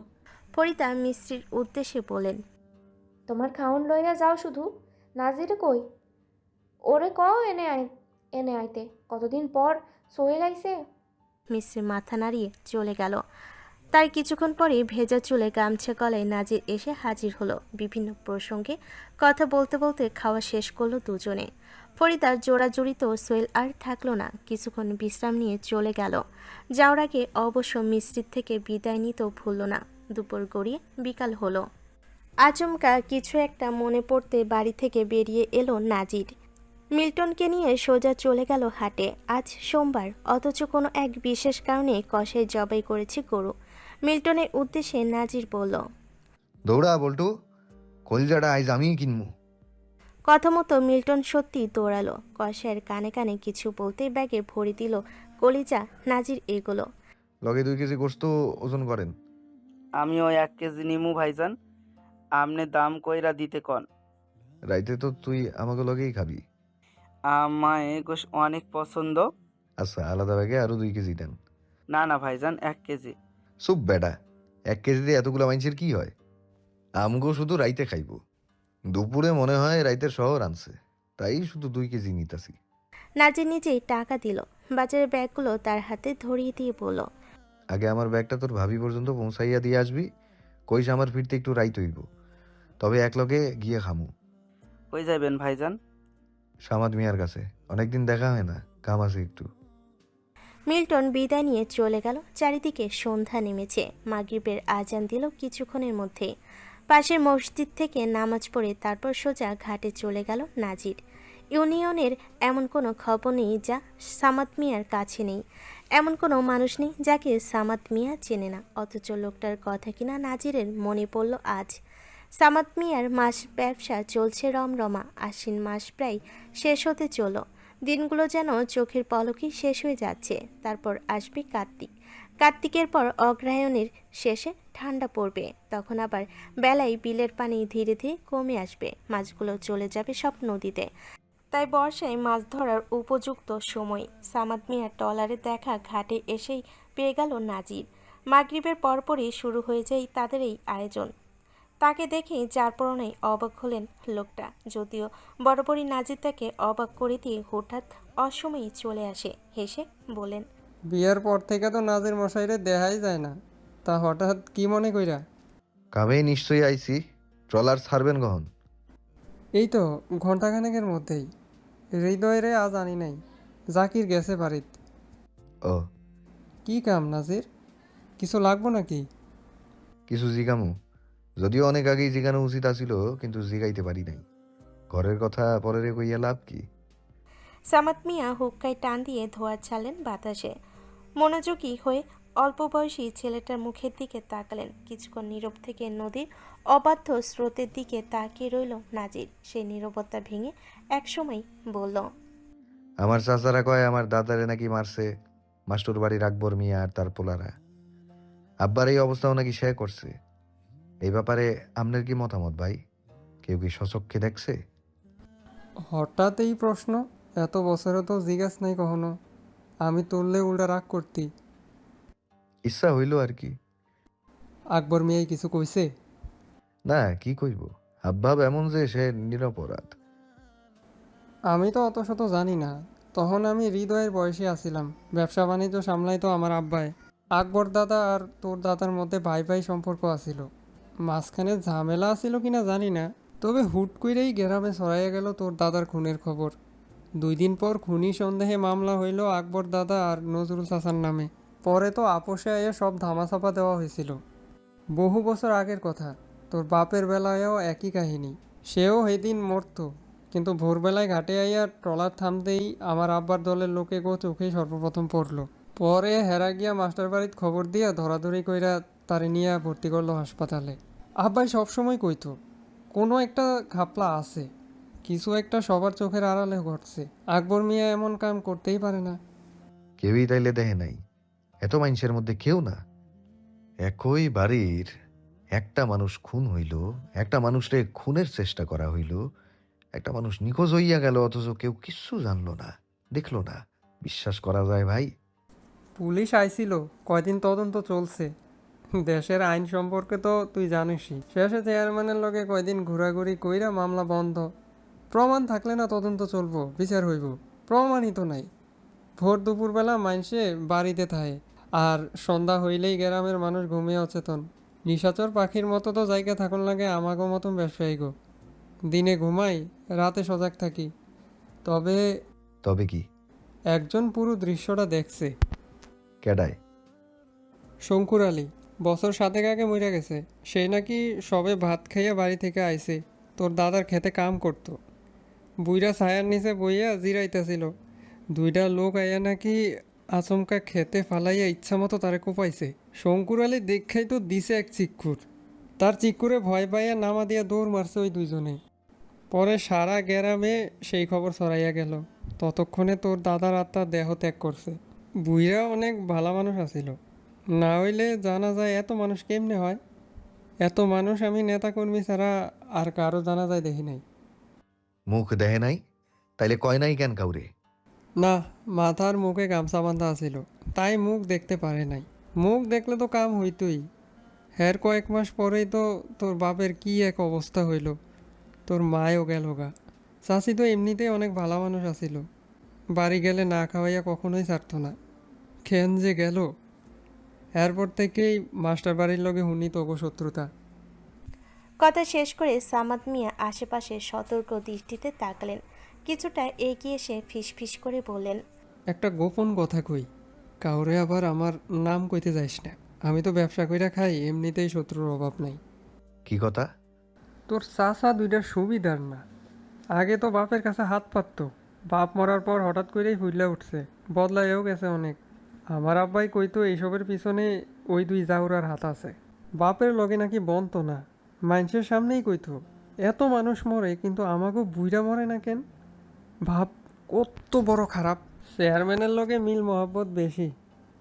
ফরিদা মিষ্টির উদ্দেশ্যে বলেন, তোমার খাওন লইয়া যাও শুধু। নাজিরে কই? ওরে কও এনে আইতে, কতদিন পর সোহেল আইছে। মিষ্টি মাথা নাড়িয়ে চলে গেল। তার কিছুক্ষণ পরে ভেজা চুলে গামছা গলায় নাজির এসে হাজির হলো। বিভিন্ন প্রসঙ্গে কথা বলতে বলতে খাওয়া শেষ করলো দুজনে। ফরিদার জোড়াজড়িত সোহেল আর থাকলো না, কিছুক্ষণ বিশ্রাম নিয়ে চলে গেল। যাওয়ার আগে অবশ্য মিষ্টির থেকে বিদায় নিতেও ভুলল না। দুপুর গড়িয়ে বিকাল হলো। আচমকা কিছু একটা মনে পড়তে বাড়ি থেকে বেরিয়ে এলো নাজির। মিল্টনকে নিয়ে সোজা চলে গেল হাটে। আজ সোমবার, অথচ কোনো এক বিশেষ কারণে কষাই জবাই করেছে গরু। মিল্টনের উদ্দেশ্যে নাজির বলল, দৌড়া বল্টু, কলজাটা আইজ আমিই কিনবো। কথা মতো মিল্টন সত্যি দৌড়ালো। কষাইয়ের কানে কানে কিছু বলতেই ব্যাগে ভরে দিল কলিজা। নাজির এগোলো। লগে 2 কেজি গোস্ত ওজন করেন। আমি ওই 1 কেজি নিমু ভাইজান, আমনে দাম কইরা দিতে কন। রাইতে তো তুই আমাকে লগেই খাবি। আমায় গোশ অনেক পছন্দ। আচ্ছা, আলাদা ব্যাগে আরো 2 কেজি দেন। না না ভাইজান, 1 কেজি। সুপ বেটা, 1 কেজি দিয়ে এতগুলো মাইনছের কি হয়? আমগো শুধু রাইতে খাইবো। দুপুরে মনে হয় রাইতের শহর আনছে, তাই শুধু 2 কেজি নিতাছি। নাজির নিজেই টাকা দিল। বাজারের ব্যাগগুলো তার হাতে ধরিয়ে দিয়ে বলল, আগে আমার ব্যাগটা তোর ভাবি পর্যন্ত পৌঁছাইয়া দিয়ে আসবি। কইস আমার ফিরতে একটু রাইত হইব, তবে একলগে গিয়ে খামু। কই যাবেন ভাইজান? সামাদ মিয়ার কাছে, অনেকদিন দেখা হয় না, কাম আছে একটু। মিল্টন বিদায় নিয়ে চলে গেল। চারিদিকে সন্ধ্যা নেমেছে। মাগরিবের আজান দিল কিছুক্ষণের মধ্যে। পাশের মসজিদ থেকে নামাজ পড়ে তারপর সোজা ঘাটে চলে গেল নাজির। ইউনিয়নের এমন কোনো খবর নেই যা সামাদ মিয়ার কাছে নেই। এমন কোনো মানুষ নেই যাকে সামাদ মিয়া চেনে না। অথচ লোকটার কথা কিনা নাজিরের মনে পড়ল আজ। সামাদ মিয়ার মাস ব্যবসা চলছে রমরমা। আশ্বিন মাস প্রায় শেষ হতে চলল। দিনগুলো যেন চোখের পলকেই শেষ হয়ে যাচ্ছে। তারপর আসবে কার্তিক। কার্তিকের পর অগ্রহায়ণের শেষে ঠান্ডা পড়বে। তখন আবার বেলায় বিলের পানি ধীরে ধীরে কমে আসবে। মাছগুলো চলে যাবে সব নদীতে। তাই বর্ষায় মাছ ধরার উপযুক্ত সময়। সামাদ মিয়ার ট্রলারে দেখা ঘাটে এসেই পেয়ে গেল নাজির। মাগরিবের পরপরই শুরু হয়ে যায় তাদের এই আয়োজন। তাকে দেখে যার পরনে অবাক হলেন লোকটা। যদিও বরাবরই নাজির তাকে অবাক করে দিয়ে হঠাৎ অসময়ে চলে আসে। হেসে বলেন, বিয়ের পর থেকে তো নাজির মশাইরে দেখাই যায় না, তা হঠাৎ কি মনে কইরা? কামে নিশ্চয়ই আইছি। ট্রলার ছাড়বেন কখন? এই তো ঘন্টাখানেকের মধ্যেই। হৃদয় রে আজ আনি নাই, জাকির গেছে বাড়িত। ও, কি কাম নাজির? কিছু লাগবো নাকি? কিছু জিগামু, যদিও অনেক আগেই জিগানো উচিত আছিল, কিন্তু জিগাইতে পারি নাই। ঘরের কথা পরে কইয়া লাভ কি? সামাদ মিয়া হুক্কায় টান দিয়ে ধোয়া ছাড়লেন বাতাসে। মনোযোগী হয়ে অল্প বয়সী ছেলেটার মুখের দিকে তাকালেন। কিছুক্ষণ নীরব থেকে নদীর অবাধ্য স্রোতের দিকে তাকিয়ে রইল নাজির। সেই নীরবতা ভেঙে একসময় বলল, আমার চাচারা কয় আমার দাদারে নাকি মারছে মাস্টর বাড়ির আকবর মিয়া আর তার পোলারা। আব্বার এই অবস্থাও নাকি সে করছে। এই ব্যাপারে আপনার কি মতামত ভাই? কেউ কি সচক্ষে দেখছে? হঠাৎ এই প্রশ্ন? এত বছরে তো জিজ্ঞাস নাই কখনো। আমি তুললে উল্টা রাগ করতি। ইচ্ছা হইল আর কি। আকবর মিয়াই কিছু কইছে? না, কি কইব, আব্বাব এমন যে সে নিরপরাধ। আমি তো অত শত জানি না। তখন আমি হৃদয়ের বয়সে আছিলাম। ব্যবসা বাণিজ্য সামলাইতো আমার আব্বাই। আকবর দাদা আর তোর দাদার মধ্যে ভাই ভাই সম্পর্ক আছিল। মাঝখানে ঝামেলা আছিল কিনা জানি না, তবে হুট কইরেই গ্রামে ছড়াইয়া গেল তোর দাদার খুনের খবর। 2 দিন পর খুনি সন্দেহে মামলা হইল আকবর দাদা আর নজরুল চাচার নামে। পরে তো আপোষে আইয়া সব ধামাচাপা দেওয়া হয়েছিল। বহু বছর আগের কথা। তোর বাপের বেলায়ও একই কাহিনী। সেও সেদিন মরতো, কিন্তু ভোরবেলায় ঘাটে আইয়া ট্রলার থামতেই আমার আব্বার দলের লোকে গো চোখেই সর্বপ্রথম পড়লো। পরে হেরা গিয়া মাস্টার বাড়িতে খবর দিয়া ধরাধরি কইরা তারে নিয়ে ভর্তি করলো হাসপাতালে। আব্বাই সবসময় কইতো কোনো একটা ঘাপলা আছে, কিছু একটা সবার চোখের আড়ালে ঘটছে। আকবর মিয়া এমন কাম করতেই পারে না। কেউই তাইলে দেখে নাই? এত মানুষের মধ্যে কেউ না? একই বাড়ির একটা মানুষ খুন হইল, একটা মানুষরে খুনের চেষ্টা করা হইল, একটা মানুষ নিখোঁজ হইয়া গেল, অথচ কেউ কিচ্ছু জানলো না, দেখলো না। বিশ্বাস করা যায় ভাই? পুলিশ আইছিল, কয়দিন তদন্ত চলছে। দেশের আইন সম্পর্কে তো তুই জানিসই। শেষে চেয়ারম্যানের লগে কয়দিন ঘোরাঘুরি কইরা মামলা বন্ধ। প্রমাণ থাকলে না তদন্ত চলবো, বিচার হইব। প্রমাণই তো নাই। ভোর দুপুরবেলা মাইনসে বাড়িতে থাকে, আর সন্ধ্যা হইলেই গ্রামের মানুষ ঘুমিয়ে অচেতন। নিশাচর পাখির মতো তো জায়গা থাকুন লাগে আমাগো মতন ব্যবসায়ী গো। দিনে ঘুমাই, রাতে সজাগ থাকি। তবে তবে কি? একজন পুরো দৃশ্যটা দেখছে। কেডায়? শঙ্কুর আলী বছর 7 আগে মরে গেছে। সে নাকি সবে ভাত খাইয়া বাড়ি থেকে আইছে, তোর দাদার খেতে কাম করত। বুইরা ছায়ার নিচে বইয়া জিরাইতেছিল। 2টা লোক আইয়া নাকি আচমকা খেতে ফালাইয়া ইচ্ছা মতো তারে কোপাইছে। শঙ্কুর আলী দেখাই তো দিছে এক চিক্কুর। তার চিক্কুরে ভয় পাইয়া নামা দিয়া দৌড় মারছে ওই 2জনে। পরে সারা গ্রামে সেই খবর ছড়াইয়া গেল। ততক্ষণে তোর দাদার আত্মা দেহ ত্যাগ করছে। বুইরা অনেক ভালো মানুষ আছিল, না হইলে জানা যায় এত মানুষ কেমনে হয়। এত মানুষ আমি নেতাকর্মী ছাড়া আর কারো জানা যায় দেখি নাই। মুখ দেহে নাই? তাইলে কয় নাই কেন কাউরে? না, মাথার মুখে গামছা বাঁধা আছিল, তাই মুখ দেখতে পারে নাই। মুখ দেখলে তো কাম হইতই। হ্যার কয়েক মাস পরেই তো তোর বাপের কি এক অবস্থা হইল। তোর মায়ও গেল গা। চাচি তো এমনিতেই অনেক ভালো মানুষ আছিল, বাড়ি গেলে না খাওয়াইয়া কখনোই ছাড়ত না। খেন যে গেল, এরপর থেকেই মাস্টার বাড়ির লগে হুনি তগো শত্রুতা। কথা শেষ করে সামাদ মিয়া আশেপাশে সতর্ক দৃষ্টিতে তাকালেন। কিছুটা এগিয়ে এসে ফিসফিস করে বললেন, একটা গোপন কথা কই, কাউরে আবার আমার নাম কইতে যাইস না। আমি তো ব্যবসা কইরা খাই, এমনিতেই শত্রুর অভাব নাই। কি কথা? তোর চাচা 2টা সুবিধার না। আগে তো বাপের কাছে হাত পাতত, বাপ মরার পর হঠাৎ করেই ফুইলা উঠছে, বদলায়ও গেছে অনেক। আমার আব্বাই কইতো এইসবের পিছনে ওই 2 জাউরার হাত আছে। বাপের লগে নাকি বনতো না, মানুষের সামনেই কইতো এত মানুষ মরে কিন্তু আমাকেও বুইরা মরে না কেন। ভাব কত বড় খারাপ। চেয়ারম্যানের লগে মিল মহব্বত বেশি।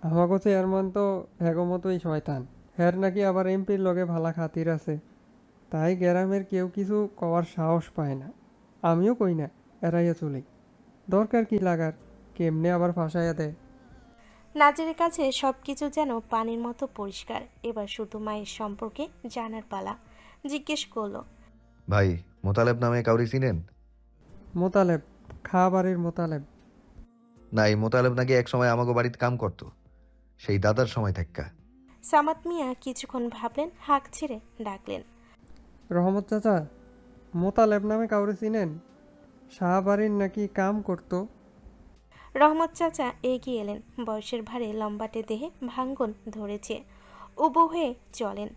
আমাকে চেয়ারম্যান তো হেগমতোই শয়তান। হ্যার নাকি আবার এমপির লগে ভালা খাতির আছে, তাই গ্রামের কেউ কিছু কওয়ার সাহস পায় না। আমিও কই না, এড়াইয়া চলি। দরকার কি লাগার, কেমনে আবার ফাঁসাইয়া দেয়। নাজিরের কাছে সবকিছু যেন পানির মতো পরিষ্কার। এবার শুধু মায়ের সম্পর্কে জানার পালা। জিজ্ঞেস করলো, ভাই মোতালেব নামে কাউরি চিনেন? মোতালেব? খাবারের মোতালেব? না, এই মোতালেব নাকি এক সময় আমাকে বাড়িতে কাম করতো, সেই দাদার সময় থাক্কা। সামাদ মিয়া কিছুক্ষণ ভাবলেন, হাঁক ছেড়ে ডাকলেন, রহমত চাচা, মোতালেব নামে কাউরে চিনেন? শাহবাড়ির নাকি কাম করতো। রহমত চাচা এগিয়ে এলেন। বয়সের ভারে লম্বাটে দেহে ভাঙ্গন ধরেছে, উবু হয়ে চলেন,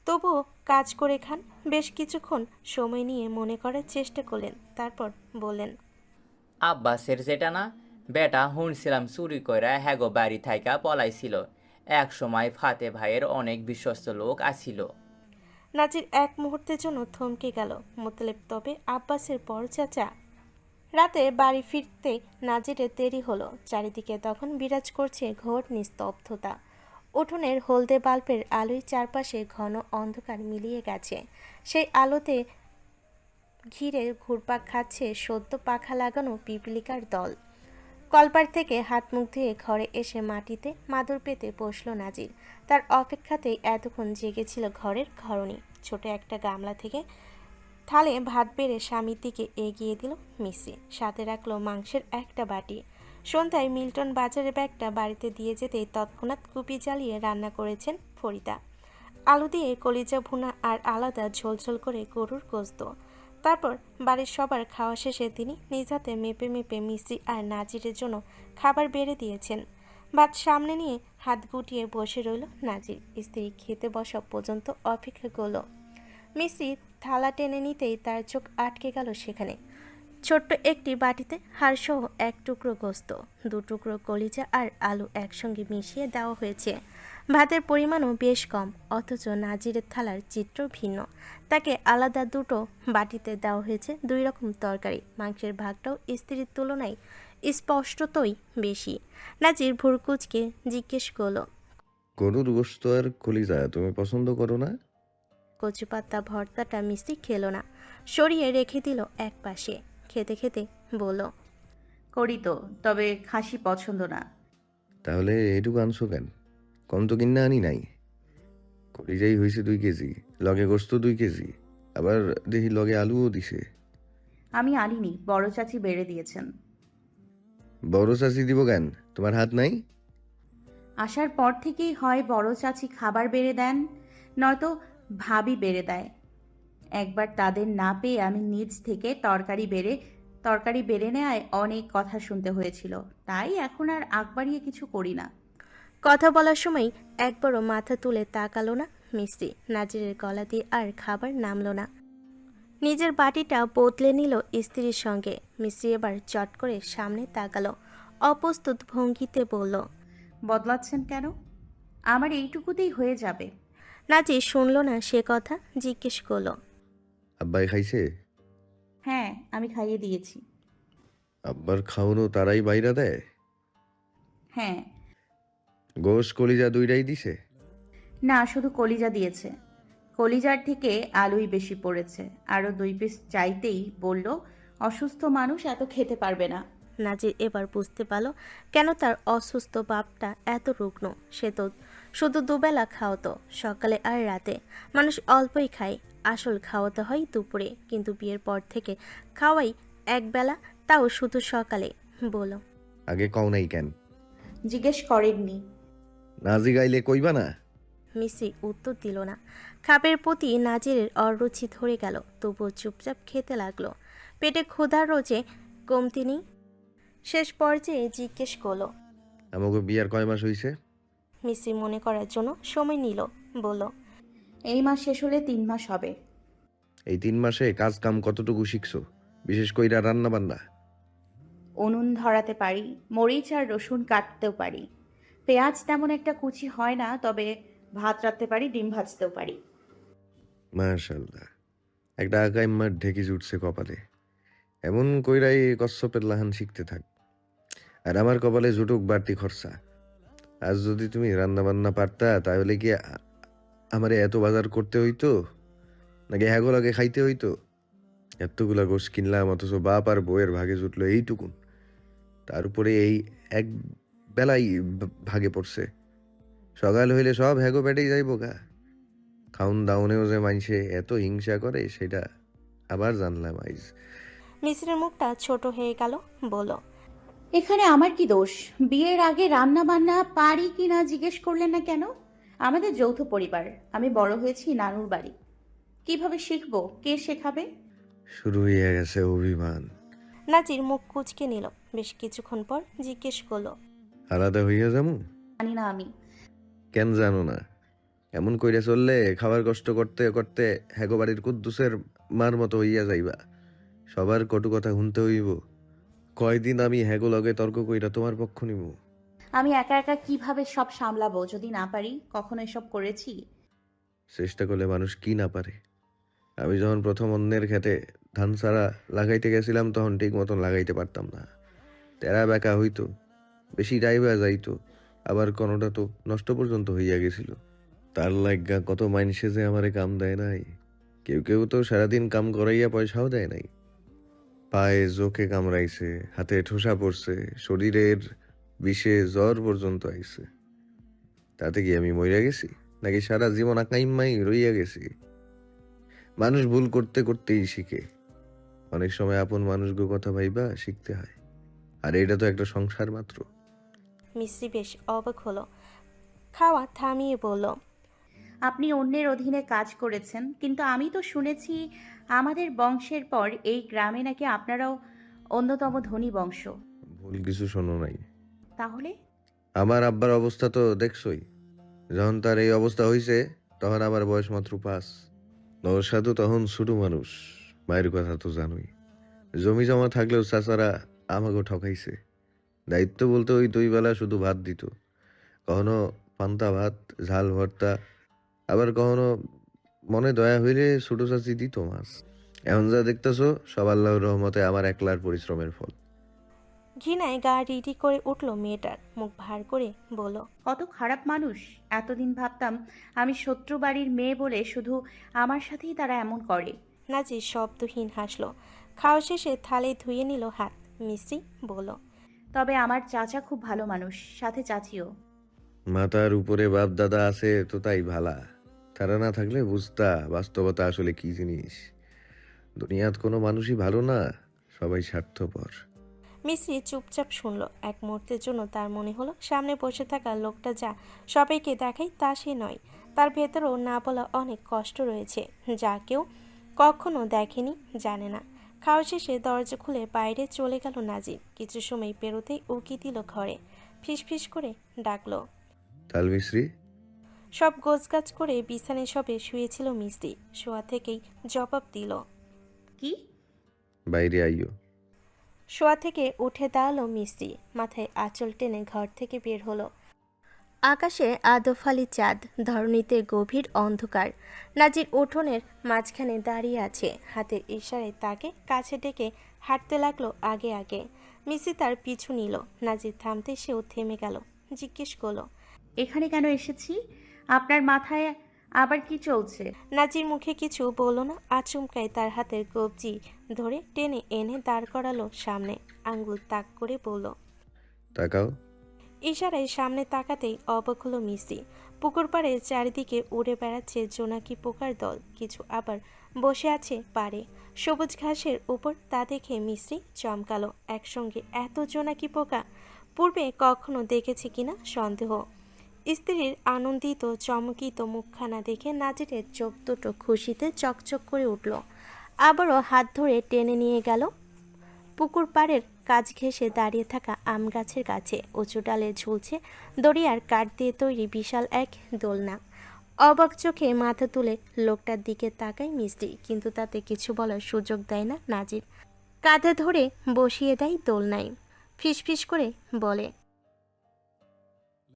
তবুও কাজ করে খান। বেশ কিছুক্ষণ সময় নিয়ে মনে করার চেষ্টা করলেন, তারপর বললেন, আব্বাসের যেটা না, বেটা শুনছিলাম চুরি কইরা হ্যাগো বাড়ি থাইকা পলাইছিল। এক সময় ফাতে ভাইয়ের অনেক বিশ্বস্ত লোক আছিল। নাজির এক মুহূর্তের জন্য থমকে গেল। মোতালেব তবে আব্বাসের বড় চাচা? রাতে বাড়ি ফিরতে নাজিরের দেরি হলো। চারিদিকে তখন বিরাজ করছে ঘোর নিস্তব্ধতা। উঠোনের হলদে বাল্বের আলোয় চারপাশে ঘন অন্ধকার মিলিয়ে গেছে। সেই আলোতে ঘিরে ঘুরপাক খাচ্ছে সদ্য পাখা লাগানো পিপিলিকার দল। কলপার থেকে হাত মুখ ধুয়ে ঘরে এসে মাটিতে মাদুর পেতে বসল নাজির। তার অপেক্ষাতেই এতক্ষণ জেগেছিল ঘরের ঘরণী। ছোট একটা গামলা থেকে থালে ভাত বেড়ে স্বামীর দিকে এগিয়ে দিল মিসি। সাথে রাখলো মাংসের একটা বাটি। সন্ধ্যায় মিল্টন বাজারে ব্যাগটা বাড়িতে দিয়ে যেতেই তৎক্ষণাৎ কুপি জ্বালিয়ে রান্না করেছেন ফরিদা। আলু দিয়ে কলিজা ভুনা আর আলাদা ঝোলঝোল করে গরুর গোশত। তারপর বাড়ির সবার খাওয়া শেষে তিনি নিজ হাতে মেপে মেপে মিষ্টি আর নাজিরের জন্য খাবার বেড়ে দিয়েছেন। ভাত সামনে নিয়ে হাত গুটিয়ে বসে রইল নাজির। স্ত্রী খেতে বসা পর্যন্ত অপেক্ষা করল। মিষ্টি থালা টেনে নিতেই তার চোখ আটকে গেল সেখানে। ছোট্ট একটি বাটিতে হাড়সহ এক টুকরো গোস্ত, 2 টুকরো কলিজা আর আলু একসঙ্গে মিশিয়ে দেওয়া হয়েছে। ভাতের পরিমাণও বেশ কম, অথচ নাজিরের থালার চিত্র ভিন্ন। তাকে আলাদা 2টো বাটিতে দেওয়া হয়েছে 2 রকম তরকারি। মাংসের ভাগটাও স্ত্রীর তুলনায় স্পষ্টতই বেশি। নাজির ভুরকুচকে জিজ্ঞেস করল, গরুর গোশত আর কলিজা তুমি পছন্দ করো না? কচুপাতা ভর্তাটা মিষ্টি খেলো না, সরিয়ে রেখে দিল এক পাশে। খেতে খেতে বলল, করি তো, তবে খাসি পছন্দ না। তাহলে এইটুকু আনছো কেন? কম তো কিনা আনি নাই। কলিজাই হয়েছে 2 কেজি, লগে গোশত 2 কেজি, আবার দেখি লগে আলুও দিছে। আমি আনিনি, বড় চাচি বেড়ে দিয়েছেন। বড় চাচি দিব কেন? তোমার হাত নাই? আসার পর থেকেই হয় বড় চাচি খাবার বেড়ে দেন, নয়তো ভাবি বেড়ে দেয়। একবার তাদের না পেয়ে আমি নিজ থেকে তরকারি বেড়ে নেয় অনেক কথা শুনতে হয়েছিল, তাই এখন আর আগ বাড়িয়ে কিছু করি না। কথা বলার সময় একবারও মাথা তুলে তাকালো না মিষ্টি। নাজিরের গলা দিয়ে আর খাবার নামলো না। নিজের বাটিটা বদলে নিল স্ত্রীর সঙ্গে। মিষ্টি এবার চট করে সামনে তাকালো, অপ্রস্তুত ভঙ্গিতে বলল, বদলাচ্ছেন কেন? আমার এইটুকুতেই হয়ে যাবে। নাজির শুনল না সে কথা, জিজ্ঞেস করলো, আব্বাই খাইছে? হ্যাঁ, আমি খাইয়ে দিয়েছি। আব্বার খাওয়ানো তারাই বাইরা দেয়? হ্যাঁ। গোশ কলিজা 2টাই দিছে? না, শুধু কলিজা দিয়েছে। কলিজার থেকে আলুই বেশি পড়েছে। আরও 2 পিস চাইতেই বলল, অসুস্থ মানুষ এত খেতে পারবে না। নাজির এবার বুঝতে পারল কেন তার অসুস্থ বাপটা এত রুগ্ন। সে তো শুধু দুবেলা খাওয়াতো, সকালে আর রাতে। মানুষ অল্পই খায়, আসল খাওয়াতে হয় দুপুরে, কিন্তু বিয়ের পর থেকে খাওয়াই একবেলা, তাও শুধু সকালে। বলল, আগে কও নাই কেন? জিজ্ঞেস করেননি। নাজি গাইলে কইবা না? মিসি উত্তর দিল না। খাপের প্রতি নাজিরের অরুচি ধরে গেল, তবুও চুপচাপ খেতে লাগলো। পেটে ক্ষুধার রোজে কমতি নেই। শেষ পর্যায়ে জিজ্ঞেস করলো, আমাকে বিয়ার কয় মাস হইছে? মিসি মনে করার জন্য সময় নিল। বলল, এই মাস শেষ হলে 3 মাস হবে। এই 3 মাসে কাজ কাম কতটুকু শিখছো, বিশেষ কইরা রান্না বান্না? উনুন ধরাতে পারি, মরিচ আর রসুন কাটতেও পারি। পেঁয়াজ তেমন একটা কুচি হয় না, তবে ভাত রাঁধতে পারি, ডিম ভাজতেও পারি। মাশাআল্লাহ, একটা আগাইম্মার ঢেকি জুটছে কপালে। এমন কইরাই কচ্ছপের লাহান শিখতে থাক। আর আমার কপালে জুটুক বাড়তি খরচা। আজ যদি তুমি রান্না বান্না পারতা, তাহলে কি আমারে এত বাজার করতে হইতো, নাকি হ্যাগোলাগে খাইতে হইতো? এতগুলা গোশ কিনলাম, অথচ বাপ আর বউয়ের ভাগে জুটলো এইটুকুন। তার উপরে এই এক বেলাই ভাগে পড়ছে। সকাল হইলে সব হ্যাগো পেটেই যাইব গা। খাউন দাউনেও যে মাইনসে এত হিংসা করে, সেটা আবার জানলাম আইজ। মিসির মুখটা ছোট হয়ে গেল। বলল, এখানে আমার কি দোষ? বিয়ের আগে রান্না বান্না পারি কি না জিজ্ঞেস করলেন না কেন? আমাদের যৌথ পরিবার, আমি বড় হয়েছি নানুর বাড়ি। কিভাবে শিখবো? কে শেখাবে? শুরু হয়ে গেছে অভিমান। নাজির মুখ কুচকে নিল। বেশ কিছুক্ষণ পর জিজ্ঞেস করলো, আলাদা হইয়া যামু? জানি না আমি। কেন জানো না? এমন কইরা চললে খাবার কষ্ট করতে করতে হ্যাগো বাড়ির কুদ্দুসের মার মতো হইয়া যাইবা। সবার কটু কথা শুনতে হইব। কয়দিন আমি হ্যাগো লগে তর্ক কইরা তোমার পক্ষ নিব? আমি একা একা কিভাবে সব সামলাবো যদি না পারি? কখনো এসব করেছি? চেষ্টা করলে মানুষ কি না পারে। আমি যখন প্রথম অন্যের খেতে ধান ছাড়া লাগাইতে গেছিলাম, তখন ঠিক মতন লাগাইতে পারতাম না। তেরা বেঁকা হইতো, বেশি ডাইবা যাইতো, আবার কোনোটা তো নষ্ট পর্যন্ত হইয়া গেছিল। তার লাগা কত মাইনসে যে আমারে কাম দেয় নাই। কেউ কেউ তো সারাদিন কাম করাইয়া পয়সাও দেয় নাই। পায়ে জোকে কামড়াইছে, হাতে ঠোসা পড়ছে, শরীরের বিষে জ্বর পর্যন্ত আইছে। তাতে কি আমি মইরা গেছি, নাকি সারা জীবন আকাইম্মাই রইয়া গেছি? মানুষ ভুল করতে করতেই শিখে। অনেক সময় আপন মানুষগো কথা ভাইবা শিখতে হয়। আর এটা তো একটা সংসার মাত্র। মিসি বেশ অবাক হলো। খাওয়া থামিয়ে বলল, আপনি অন্যের অধীনে কাজ করেছেন, কিন্তু আমি তো শুনেছি আমাদের বংশের পর এই গ্রামে নাকি আপনারাও অন্যতম ধনী বংশ। ভুল কিছু শোনো নাই। তাহলে? আমার আব্বার অবস্থা তো দেখছই। যখন তার এই অবস্থা হইছে তখন আমার বয়স মাত্র 5। নওশাদও তখন ছোট মানুষ। মায়ের কথা তো জানোই। জমি জমা থাকলেও চাচারা আমাকে ঠকাইছে। দায়িত্ব বলতে ওই 2 বেলা শুধু ভাত দিত। কখনো পান্তা ভাত, ঝাল ভর্তা, আবার কখনো মনে দয়া হইলে ছোট চাচি দিত মাছ। এখন যা দেখতেছো সব আল্লাহর রহমতে আমার একলার পরিশ্রমের ফল। ঘৃণায় গা রিডি করে উঠল মেয়েটার, মুখ ভার করে বলল, কত খারাপ মানুষ! এতদিন ভাবতাম আমি শত্রু বাড়ির মেয়ে বলে শুধু আমার সাথেই তারা এমন করে। নাজির শব্দহীন হাসল। খাওয়া শেষে থালে ধুয়ে নিল হাত। মিষ্টি বলল, তবে আমার চাচা খুব ভালো মানুষ, সাথে চাচিও। মাথার উপরে বাপ দাদা আছে তো তাই ভালা। তারা না থাকলে বুঝতা বাস্তবতা আসলে কি জিনিস। দুনিয়াত কোনো মানুষই ভালো না, সবাই স্বার্থপর। মিষ্টি চুপচাপ শুনল। এক মুহূর্তের জন্য তার মনে হলো সামনে বসে থাকা লোকটা যা সবাইকে দেখায় তা সে নয়। তার ভেতরেও না বলা অনেক কষ্ট রয়েছে, যা কেউ কখনো দেখেনি, জানে না। খাওয়া শেষে দরজা খুলে বাইরে চলে গেল নাজির। কিছু সময় পেরোতেই উকি দিল ঘরে। ফিসফিস করে ডাকলো, তাল মিশ্রি। সব গোছগাছ করে বিছানায় সবে শুয়েছিল মিষ্টি। শোয়া থেকেই জবাব দিল, কি? বাইরে আইও। শোয়া থেকে উঠে দাঁড়ালো মিষ্টি। মাথায় আঁচল টেনে ঘর থেকে বের হলো। আকাশে আদোফালি চাঁদ, ধরণীতে গভীর অন্ধকার। নাজির উঠোনের মাঝখানে দাঁড়িয়ে আছে। হাতের ইশারায় তাকে কাছে ডেকে হাঁটতে লাগলো আগে আগে। মিষ্টি তার পিছু নিল। নাজির থামতে সেও থেমে গেল। জিজ্ঞেস করলো, এখানে কেন এসেছি? আপনার মাথায় আবার কি চলছে? নাজির মুখে কিছু বলল না। আচমকায় তার হাতের কবজি ধরে টেনে এনে দাঁড় করালো সামনে। আঙ্গুল তাক করে বলল, তাকাও। ইশারায় সামনে তাকাতেই অবাক হলো মিষ্টি। পুকুর পাড়ে চারিদিকে উড়ে বেড়াচ্ছে জোনাকি পোকার দল। কিছু আবার বসে আছে পাড়ে সবুজ ঘাসের উপর। তা দেখে মিষ্টি চমকালো। একসঙ্গে এত জোনাকি পোকা পূর্বে কখনো দেখেছে কিনা সন্দেহ। স্ত্রীর আনন্দিত চমকিত মুখখানা দেখে নাজিরের চোখ দুটো খুশিতে চকচক করে উঠল। আবারও হাত ধরে টেনে নিয়ে গেল পুকুর পাড়ের কাছ ঘেঁষে দাঁড়িয়ে থাকা আম গাছের কাছে। উঁচু ডালে ঝুলছে দড়িয়ার কাঠ দিয়ে তৈরি বিশাল এক দোলনা। অবাক চোখে মাথা তুলে লোকটার দিকে তাকায় মিষ্টি, কিন্তু তাতে কিছু বলার সুযোগ দেয় না নাজির। কাঁধে ধরে বসিয়ে দেয় দোলনায়। ফিসফিস করে বলে,